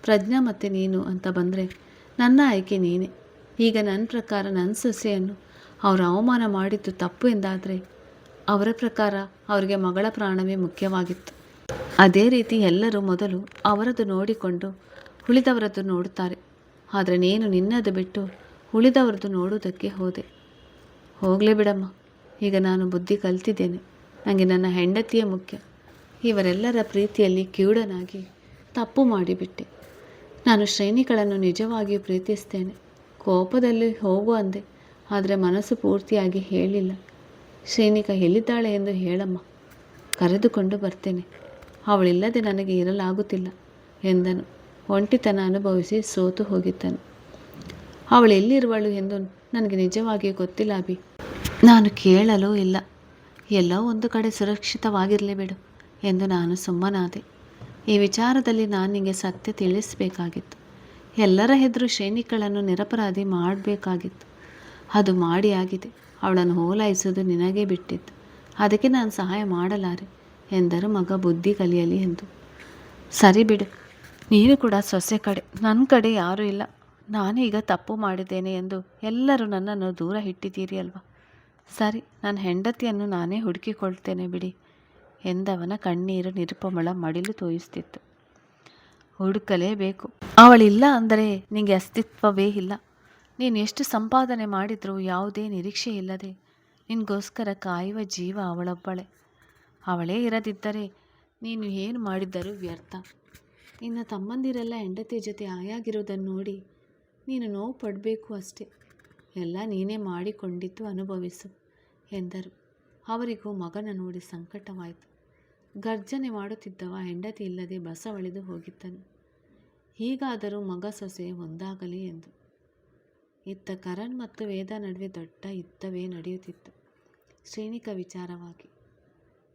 ಪ್ರಜ್ಞಾ ಮತ್ತು ನೀನು ಅಂತ ಬಂದರೆ ನನ್ನ ಆಯ್ಕೆ ನೀನೇ. ಈಗ ನನ್ನ ಪ್ರಕಾರ ನನ್ನ ಸೊಸೆಯನ್ನು ಅವರು ಅವಮಾನ ಮಾಡಿದ್ದು ತಪ್ಪು ಎಂದಾದರೆ ಅವರ ಪ್ರಕಾರ ಅವರಿಗೆ ಮಗಳ ಪ್ರಾಣವೇ ಮುಖ್ಯವಾಗಿತ್ತು. ಅದೇ ರೀತಿ ಎಲ್ಲರೂ ಮೊದಲು ಅವರದ್ದು ನೋಡಿಕೊಂಡು ಉಳಿದವರದ್ದು ನೋಡುತ್ತಾರೆ. ಆದರೆ ನೀನು ನಿನ್ನದು ಬಿಟ್ಟು ಉಳಿದವರದ್ದು ನೋಡುವುದಕ್ಕೆ ಹೋದೆ. ಹೋಗಲೇ ಬಿಡಮ್ಮ, ಈಗ ನಾನು ಬುದ್ಧಿ ಕಲಿತಿದ್ದೇನೆ. ನನಗೆ ನನ್ನ ಹೆಂಡತಿಯೇ ಮುಖ್ಯ. ಇವರೆಲ್ಲರ ಪ್ರೀತಿಯಲ್ಲಿ ಕಿವುಡನಾಗಿ ತಪ್ಪು ಮಾಡಿಬಿಟ್ಟೆ. ನಾನು ಶ್ರೇಣಿಗಳನ್ನು ನಿಜವಾಗಿಯೂ ಪ್ರೀತಿಸ್ತೇನೆ. ಕೋಪದಲ್ಲಿ ಹೋಗು ಅಂದೆ, ಆದರೆ ಮನಸ್ಸು ಪೂರ್ತಿಯಾಗಿ ಹೇಳಿಲ್ಲ. ಶ್ರೇಣಿಕಾ ಎಲ್ಲಿದ್ದಾಳೆ ಎಂದು ಹೇಳಮ್ಮ, ಕರೆದುಕೊಂಡು ಬರ್ತೇನೆ. ಅವಳಿಲ್ಲದೆ ನನಗೆ ಇರಲಾಗುತ್ತಿಲ್ಲ ಎಂದನು. ಒಂಟಿತನ ಅನುಭವಿಸಿ ಸೋತು ಹೋಗಿದ್ದನು. ಅವಳು ಎಲ್ಲಿರುವಳು ಎಂದು ನನಗೆ ನಿಜವಾಗಿಯೂ ಗೊತ್ತಿಲ್ಲ ಅಭಿ. ನಾನು ಕೇಳಲೂ ಇಲ್ಲ. ಎಲ್ಲೋ ಒಂದು ಕಡೆ ಸುರಕ್ಷಿತವಾಗಿರಲಿ ಬಿಡು ಎಂದು ನಾನು ಸುಮ್ಮನಾದೆ. ಈ ವಿಚಾರದಲ್ಲಿ ನಾನು ನಿಮಗೆ ಸತ್ಯ ತಿಳಿಸಬೇಕಾಗಿತ್ತು. ಎಲ್ಲರ ಎದುರು ಶ್ರೇಣಿಗಳನ್ನು ನಿರಪರಾಧಿ ಮಾಡಬೇಕಾಗಿತ್ತು. ಅದು ಮಾಡಿ ಆಗಿದೆ. ಅವಳನ್ನು ಓಲೈಸುವುದು ನಿನಗೇ ಬಿಟ್ಟಿತ್ತು. ಅದಕ್ಕೆ ನಾನು ಸಹಾಯ ಮಾಡಲಾರೆ ಎಂದರು ಮಗ ಬುದ್ಧಿ ಕಲಿಯಲಿ ಎಂದು. ಸರಿ ಬಿಡು, ನೀನು ಕೂಡ ಸೊಸೆ ಕಡೆ, ನನ್ನ ಕಡೆ ಯಾರೂ ಇಲ್ಲ. ನಾನು ಈಗ ತಪ್ಪು ಮಾಡಿದ್ದೇನೆ ಎಂದು ಎಲ್ಲರೂ ನನ್ನನ್ನು ದೂರ ಇಟ್ಟಿದ್ದೀರಿ ಅಲ್ವಾ. ಸರಿ, ನನ್ನ ಹೆಂಡತಿಯನ್ನು ನಾನೇ ಹುಡುಕಿಕೊಳ್ತೇನೆ ಬಿಡಿ ಎಂದವನ ಕಣ್ಣೀರು ನಿರುಪಮಳ ಮಡಿಲು ತೋಯಿಸ್ತಿತ್ತು. ಹುಡುಕಲೇಬೇಕು. ಅವಳಿಲ್ಲ ಅಂದರೆ ನಿನಗೆ ಅಸ್ತಿತ್ವವೇ ಇಲ್ಲ. ನೀನು ಎಷ್ಟು ಸಂಪಾದನೆ ಮಾಡಿದರೂ ಯಾವುದೇ ನಿರೀಕ್ಷೆ ಇಲ್ಲದೆ ನಿನಗೋಸ್ಕರ ಕಾಯುವ ಜೀವ ಅವಳೊಬ್ಬಳೆ. ಅವಳೇ ಇರದಿದ್ದರೆ ನೀನು ಏನು ಮಾಡಿದ್ದರೂ ವ್ಯರ್ಥ. ನಿನ್ನ ತಮ್ಮಂದಿರೆಲ್ಲ ಹೆಂಡತಿ ಜೊತೆ ಆಯಾಗಿರುವುದನ್ನು ನೋಡಿ ನೀನು ನೋವು ಪಡಬೇಕು ಅಷ್ಟೇ. ಎಲ್ಲ ನೀನೇ ಮಾಡಿಕೊಂಡಿದ್ದು ಅನುಭವಿಸು ಎಂದರು. ಅವರಿಗೂ ಮಗನ ನೋಡಿ ಸಂಕಟವಾಯಿತು. ಗರ್ಜನೆ ಮಾಡುತ್ತಿದ್ದವ ಹೆಂಡತಿ ಇಲ್ಲದೆ ಬಸವಳಿದು ಹೋಗಿದ್ದನು. ಹೀಗಾದರೂ ಮಗ ಸೊಸೆ ಒಂದಾಗಲಿ ಎಂದು. ಇತ್ತ ಕರಣ್ ಮತ್ತು ವೇದ ನಡುವೆ ದೊಡ್ಡ ಯುದ್ಧವೇ ನಡೆಯುತ್ತಿತ್ತು ಶ್ರೇಣಿಕಾ ವಿಚಾರವಾಗಿ.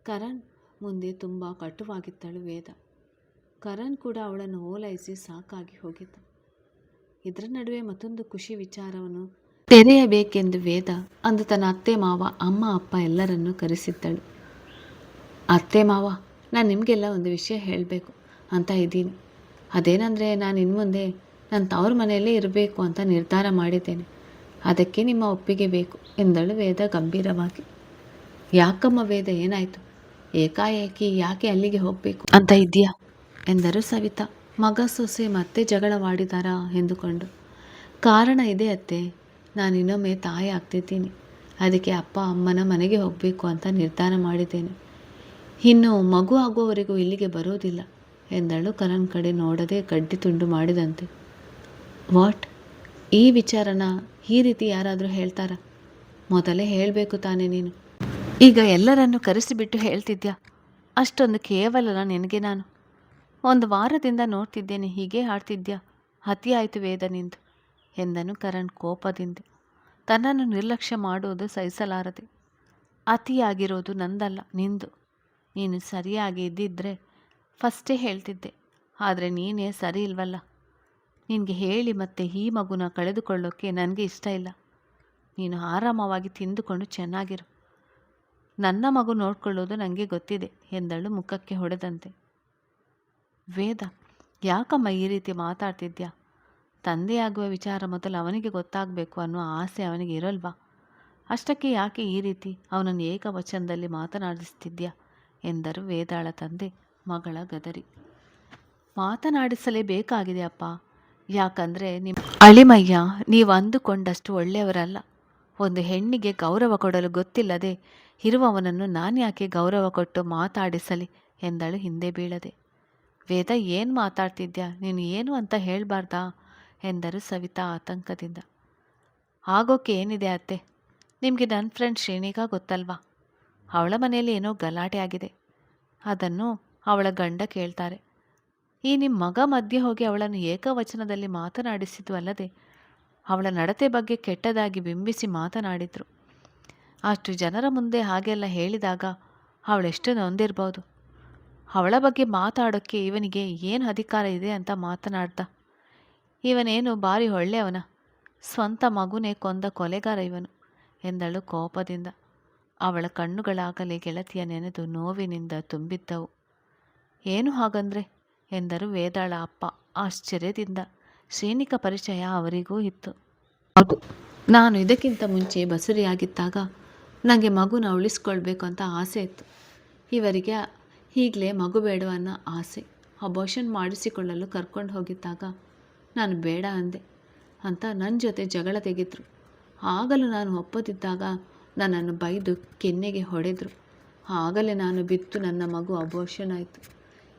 ಕರಣ್ ಮುಂದೆ ತುಂಬ ಕಟುವಾಗಿದ್ದಳು ವೇದ. ಕರಣ್ ಕೂಡ ಅವಳನ್ನು ಓಲೈಸಿ ಸಾಕಾಗಿ ಹೋಗಿದ್ದ. ಇದರ ನಡುವೆ ಮತ್ತೊಂದು ಖುಷಿ ವಿಚಾರವನ್ನು ತೆರೆಯಬೇಕೆಂದು ವೇದ ಅಂದು ತನ್ನ ಅತ್ತೆ ಮಾವ, ಅಮ್ಮ, ಅಪ್ಪ ಎಲ್ಲರನ್ನೂ ಕರೆಸಿದ್ದಳು. ಅತ್ತೆ ಮಾವ, ನಾನು ನಿಮಗೆಲ್ಲ ಒಂದು ವಿಷಯ ಹೇಳಬೇಕು ಅಂತ ಇದ್ದೀನಿ. ಅದೇನೆಂದರೆ, ನಾನು ಇನ್ನು ಮುಂದೆ ನನ್ನ ತವ್ರ ಮನೆಯಲ್ಲೇ ಇರಬೇಕು ಅಂತ ನಿರ್ಧಾರ ಮಾಡಿದ್ದೇನೆ. ಅದಕ್ಕೆ ನಿಮ್ಮ ಒಪ್ಪಿಗೆ ಬೇಕು ಎಂದಳು ವೇದ ಗಂಭೀರವಾಗಿ. ಯಾಕಮ್ಮ ವೇದ, ಏನಾಯಿತು? ಏಕಾಏಕಿ ಯಾಕೆ ಅಲ್ಲಿಗೆ ಹೋಗಬೇಕು ಅಂತ ಇದೆಯಾ ಎಂದರು ಸವಿತಾ. ಮಗ ಸೊಸೆ ಮತ್ತೆ ಜಗಳವಾಡಿದಾರಾ ಎಂದುಕೊಂಡು. ಕಾರಣ ಇದೆ ಅತ್ತೆ, ನಾನು ಇನ್ನೊಮ್ಮೆ ತಾಯಿ ಆಗ್ತಿದ್ದೀನಿ. ಅದಕ್ಕೆ ಅಪ್ಪ ಅಮ್ಮನ ಮನೆಗೆ ಹೋಗಬೇಕು ಅಂತ ನಿರ್ಧಾರ ಮಾಡಿದ್ದೇನೆ. ಇನ್ನು ಮಗು ಆಗುವವರೆಗೂ ಇಲ್ಲಿಗೆ ಬರೋದಿಲ್ಲ ಎಂದಳು ಕರಣ್ ಕಡೆ ನೋಡದೆ ಗಡ್ಡಿ ತುಂಡು ಮಾಡಿದಂತೆ. ವಾಟ್? ಈ ವಿಚಾರನ ಈ ರೀತಿ ಯಾರಾದರೂ ಹೇಳ್ತಾರಾ? ಮೊದಲೇ ಹೇಳಬೇಕು ತಾನೇ ನೀನು. ಈಗ ಎಲ್ಲರನ್ನು ಕರೆಸಿಬಿಟ್ಟು ಹೇಳ್ತಿದ್ಯಾ, ಅಷ್ಟೊಂದು ಕೇವಲ ನಿನಗೆ ನಾನು. ಒಂದು ವಾರದಿಂದ ನೋಡ್ತಿದ್ದೇನೆ ಹೀಗೆ ಆಡ್ತಿದ್ಯಾ, ಅತಿಯಾಯಿತು ವೇದ ನಿಂದು ಎಂದನು ಕರಣ್ ಕೋಪದಿಂದ. ತನ್ನನ್ನು ನಿರ್ಲಕ್ಷ್ಯ ಮಾಡುವುದು ಸಹಿಸಲಾರದೆ. ಅತಿಯಾಗಿರೋದು ನಂದಲ್ಲ, ನಿಂದು. ನೀನು ಸರಿಯಾಗಿ ಇದ್ದಿದ್ದರೆ ಫಸ್ಟೇ ಹೇಳ್ತಿದ್ದೆ, ಆದರೆ ನೀನೇ ಸರಿ ಇಲ್ವಲ್ಲ. ನಿನಗೆ ಹೇಳಿ ಮತ್ತೆ ಈ ಮಗುನ ಕಳೆದುಕೊಳ್ಳೋಕ್ಕೆ ನನಗೆ ಇಷ್ಟ ಇಲ್ಲ. ನೀನು ಆರಾಮವಾಗಿ ತಿಂದುಕೊಂಡು ಚೆನ್ನಾಗಿರು. ನನ್ನ ಮಗು ನೋಡ್ಕೊಳ್ಳೋದು ನನಗೆ ಗೊತ್ತಿದೆ ಎಂದಳು ಮುಖಕ್ಕೆ ಹೊಡೆದಂತೆ. ವೇದ, ಯಾಕಮ್ಮ ಈ ರೀತಿ ಮಾತಾಡ್ತಿದ್ಯಾ? ತಂದೆಯಾಗುವ ವಿಚಾರ ಮೊದಲು ಅವನಿಗೆ ಗೊತ್ತಾಗಬೇಕು ಅನ್ನೋ ಆಸೆ ಅವನಿಗೆ ಇರಲ್ವಾ? ಅಷ್ಟಕ್ಕೆ ಯಾಕೆ ಈ ರೀತಿ ಅವನನ್ನು ಏಕವಚನದಲ್ಲಿ ಮಾತನಾಡಿಸ್ತಿದ್ಯಾ ಎಂದರು ವೇದಾಳ ತಂದೆ ಮಗಳ ಗದರಿ. ಮಾತನಾಡಿಸಲೇಬೇಕಾಗಿದೆ ಅಪ್ಪ. ಯಾಕಂದರೆ ನಿಮ್ಮ ಅಳಿಮಯ್ಯ ನೀವು ಅಂದುಕೊಂಡಷ್ಟು ಒಳ್ಳೆಯವರಲ್ಲ. ಒಂದು ಹೆಣ್ಣಿಗೆ ಗೌರವ ಕೊಡಲು ಗೊತ್ತಿಲ್ಲದೆ ಇರುವವನನ್ನು ನಾನು ಯಾಕೆ ಗೌರವ ಕೊಟ್ಟು ಮಾತಾಡಿಸಲಿ ಎಂದಳು ಹಿಂದೆ ಬೀಳದೆ. ವೇದ, ಏನು ಮಾತಾಡ್ತಿದ್ಯಾ? ನೀನು ಏನು ಅಂತ ಹೇಳಬಾರ್ದಾ ಎಂದರು ಸವಿತಾ ಆತಂಕದಿಂದ. ಆಗೋಕ್ಕೆ ಏನಿದೆ ಅತ್ತೆ? ನಿಮಗೆ ನನ್ನ ಫ್ರೆಂಡ್ ಶ್ರೇಣಿಕಾ ಗೊತ್ತಲ್ವಾ? ಅವಳ ಮನೆಯಲ್ಲಿ ಏನೋ ಗಲಾಟೆ ಆಗಿದೆ. ಅದನ್ನು ಅವಳ ಗಂಡ ಕೇಳ್ತಾರೆ. ಈ ನಿಮ್ಮ ಮಗ ಮಧ್ಯೆ ಹೋಗಿ ಅವಳನ್ನು ಏಕವಚನದಲ್ಲಿ ಮಾತನಾಡಿಸಿದ್ದು ಅಲ್ಲದೆ ಅವಳ ನಡತೆ ಬಗ್ಗೆ ಕೆಟ್ಟದಾಗಿ ಬಿಂಬಿಸಿ ಮಾತನಾಡಿದರು. ಅಷ್ಟು ಜನರ ಮುಂದೆ ಹಾಗೆಲ್ಲ ಹೇಳಿದಾಗ ಅವಳೆಷ್ಟು ನೊಂದಿರ್ಬೋದು. ಅವಳ ಬಗ್ಗೆ ಮಾತಾಡೋಕ್ಕೆ ಇವನಿಗೆ ಏನು ಅಧಿಕಾರ ಇದೆ ಅಂತ ಮಾತನಾಡ್ದ. ಇವನೇನು ಭಾರಿ ಒಳ್ಳೆಯವನ? ಸ್ವಂತ ಮಗುನೇ ಕೊಂದ ಕೊಲೆಗಾರ ಇವನು ಎಂದಳು ಕೋಪದಿಂದ. ಅವಳ ಕಣ್ಣುಗಳಾಗಲೇ ಗೆಳತಿಯ ನೆನೆದು ನೋವಿನಿಂದ ತುಂಬಿದ್ದವು. ಏನು ಹಾಗಂದ್ರೆ ಎಂದರು ವೇದಾಳ ಅಪ್ಪ ಆಶ್ಚರ್ಯದಿಂದ. ಶ್ರೇಣಿಕ ಪರಿಚಯ ಅವರಿಗೂ ಇತ್ತು. ಹೌದು, ನಾನು ಇದಕ್ಕಿಂತ ಮುಂಚೆ ಬಸುರಿಯಾಗಿದ್ದಾಗ ನನಗೆ ಮಗುನ ಉಳಿಸ್ಕೊಳ್ಬೇಕು ಅಂತ ಆಸೆ ಇತ್ತು. ಇವರಿಗೆ ಈಗಲೇ ಮಗು ಬೇಡ ಅನ್ನೋ ಆಸೆ. ಅಬೋಷನ್ ಮಾಡಿಸಿಕೊಳ್ಳಲು ಕರ್ಕೊಂಡು ಹೋಗಿದ್ದಾಗ ನಾನು ಬೇಡ ಅಂದೆ ಅಂತ ನನ್ನ ಜೊತೆ ಜಗಳ ತೆಗೆದ್ರು. ಆಗಲೂ ನಾನು ಒಪ್ಪದಿದ್ದಾಗ ನನ್ನನ್ನು ಬೈದು ಕೆನ್ನೆಗೆ ಹೊಡೆದರು. ಆಗಲೇ ನಾನು ಬಿತ್ತು, ನನ್ನ ಮಗು ಅಬೋಷನ್ ಆಯಿತು.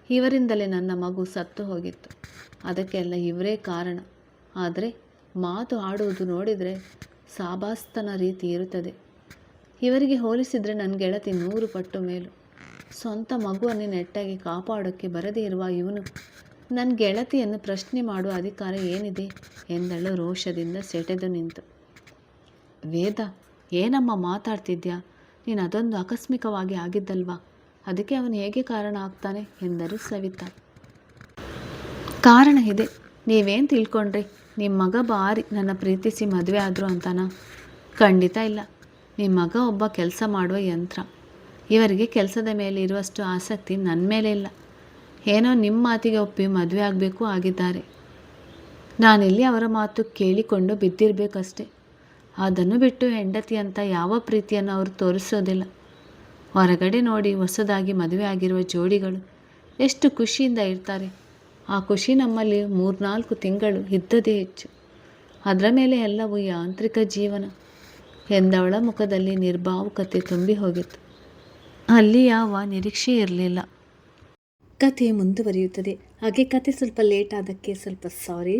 ಇವರಿಂದಲೇ ನನ್ನ ಮಗು ಸತ್ತು ಹೋಗಿತ್ತು. ಅದಕ್ಕೆಲ್ಲ ಇವರೇ ಕಾರಣ. ಆದರೆ ಮಾತು ಆಡುವುದು ನೋಡಿದರೆ ಸಾಬಾಸ್ತನ ರೀತಿ ಇರುತ್ತದೆ. ಇವರಿಗೆ ಹೋಲಿಸಿದರೆ ನನ್ನ ಗೆಳತಿ 100 ಪಟ್ಟು ಮೇಲು. ಸ್ವಂತ ಮಗುವನ್ನೇ ನೆಟ್ಟಾಗಿ ಕಾಪಾಡೋಕ್ಕೆ ಬರದೇ ಇರುವ ಇವನು ನನ್ನ ಗೆಳತಿಯನ್ನು ಪ್ರಶ್ನೆ ಮಾಡುವ ಅಧಿಕಾರ ಏನಿದೆ ಎಂದಳು ರೋಷದಿಂದ ಸೆಟೆದು ನಿಂತು. ವೇದ, ಏನಮ್ಮ ಮಾತಾಡ್ತಿದ್ಯಾ? ನೀನು ಅದೊಂದು ಆಕಸ್ಮಿಕವಾಗಿ ಆಗಿದ್ದಲ್ವಾ? ಅದಕ್ಕೆ ಅವನು ಹೇಗೆ ಕಾರಣ ಆಗ್ತಾನೆ ಎಂದರು ಸವಿತಾ. ಕಾರಣ ಇದೆ. ನೀವೇನು ತಿಳ್ಕೊಂಡ್ರಿ? ನಿಮ್ಮ ಮಗ ಭಾರಿ ನನ್ನ ಪ್ರೀತಿಸಿ ಮದುವೆ ಆದರು ಅಂತನಾ? ಖಂಡಿತ ಇಲ್ಲ. ನಿಮ್ಮ ಮಗ ಒಬ್ಬ ಕೆಲಸ ಮಾಡುವ ಯಂತ್ರ. ಇವರಿಗೆ ಕೆಲಸದ ಮೇಲೆ ಇರುವಷ್ಟು ಆಸಕ್ತಿ ನನ್ನ ಮೇಲೆ ಇಲ್ಲ. ಏನೋ ನಿಮ್ಮ ಮಾತಿಗೆ ಒಪ್ಪಿ ಮದುವೆ ಆಗಬೇಕು ಆಗಿದ್ದಾರೆ. ನಾನಿಲ್ಲಿ ಅವರ ಮಾತು ಕೇಳಿಕೊಂಡು ಬಿದ್ದಿರಬೇಕಷ್ಟೆ. ಅದನ್ನು ಬಿಟ್ಟು ಹೆಂಡತಿ ಅಂತ ಯಾವ ಪ್ರೀತಿಯನ್ನು ಅವರು ತೋರಿಸೋದಿಲ್ಲ. ಹೊರಗಡೆ ನೋಡಿ ಹೊಸದಾಗಿ ಮದುವೆ ಆಗಿರುವ ಜೋಡಿಗಳು ಎಷ್ಟು ಖುಷಿಯಿಂದ ಇರ್ತಾರೆ. ಆ ಖುಷಿ ನಮ್ಮಲ್ಲಿ 3-4 ತಿಂಗಳು ಇದ್ದದೇ ಹೆಚ್ಚು. ಅದರ ಮೇಲೆ ಎಲ್ಲವೂ ಯಾಂತ್ರಿಕ ಜೀವನ ಎಂದವಳ ಮುಖದಲ್ಲಿ ನಿರ್ಭಾವುಕತೆ ತುಂಬಿ ಹೋಗಿತ್ತು. ಅಲ್ಲಿ ಯಾವ ನಿರೀಕ್ಷೆ ಇರಲಿಲ್ಲ. ಕಥೆ ಮುಂದುವರಿಯುತ್ತದೆ. ಹಾಗೆ ಕತೆ ಸ್ವಲ್ಪ ಲೇಟ್ ಆದಕ್ಕೆ ಸ್ವಲ್ಪ ಸಾರಿ.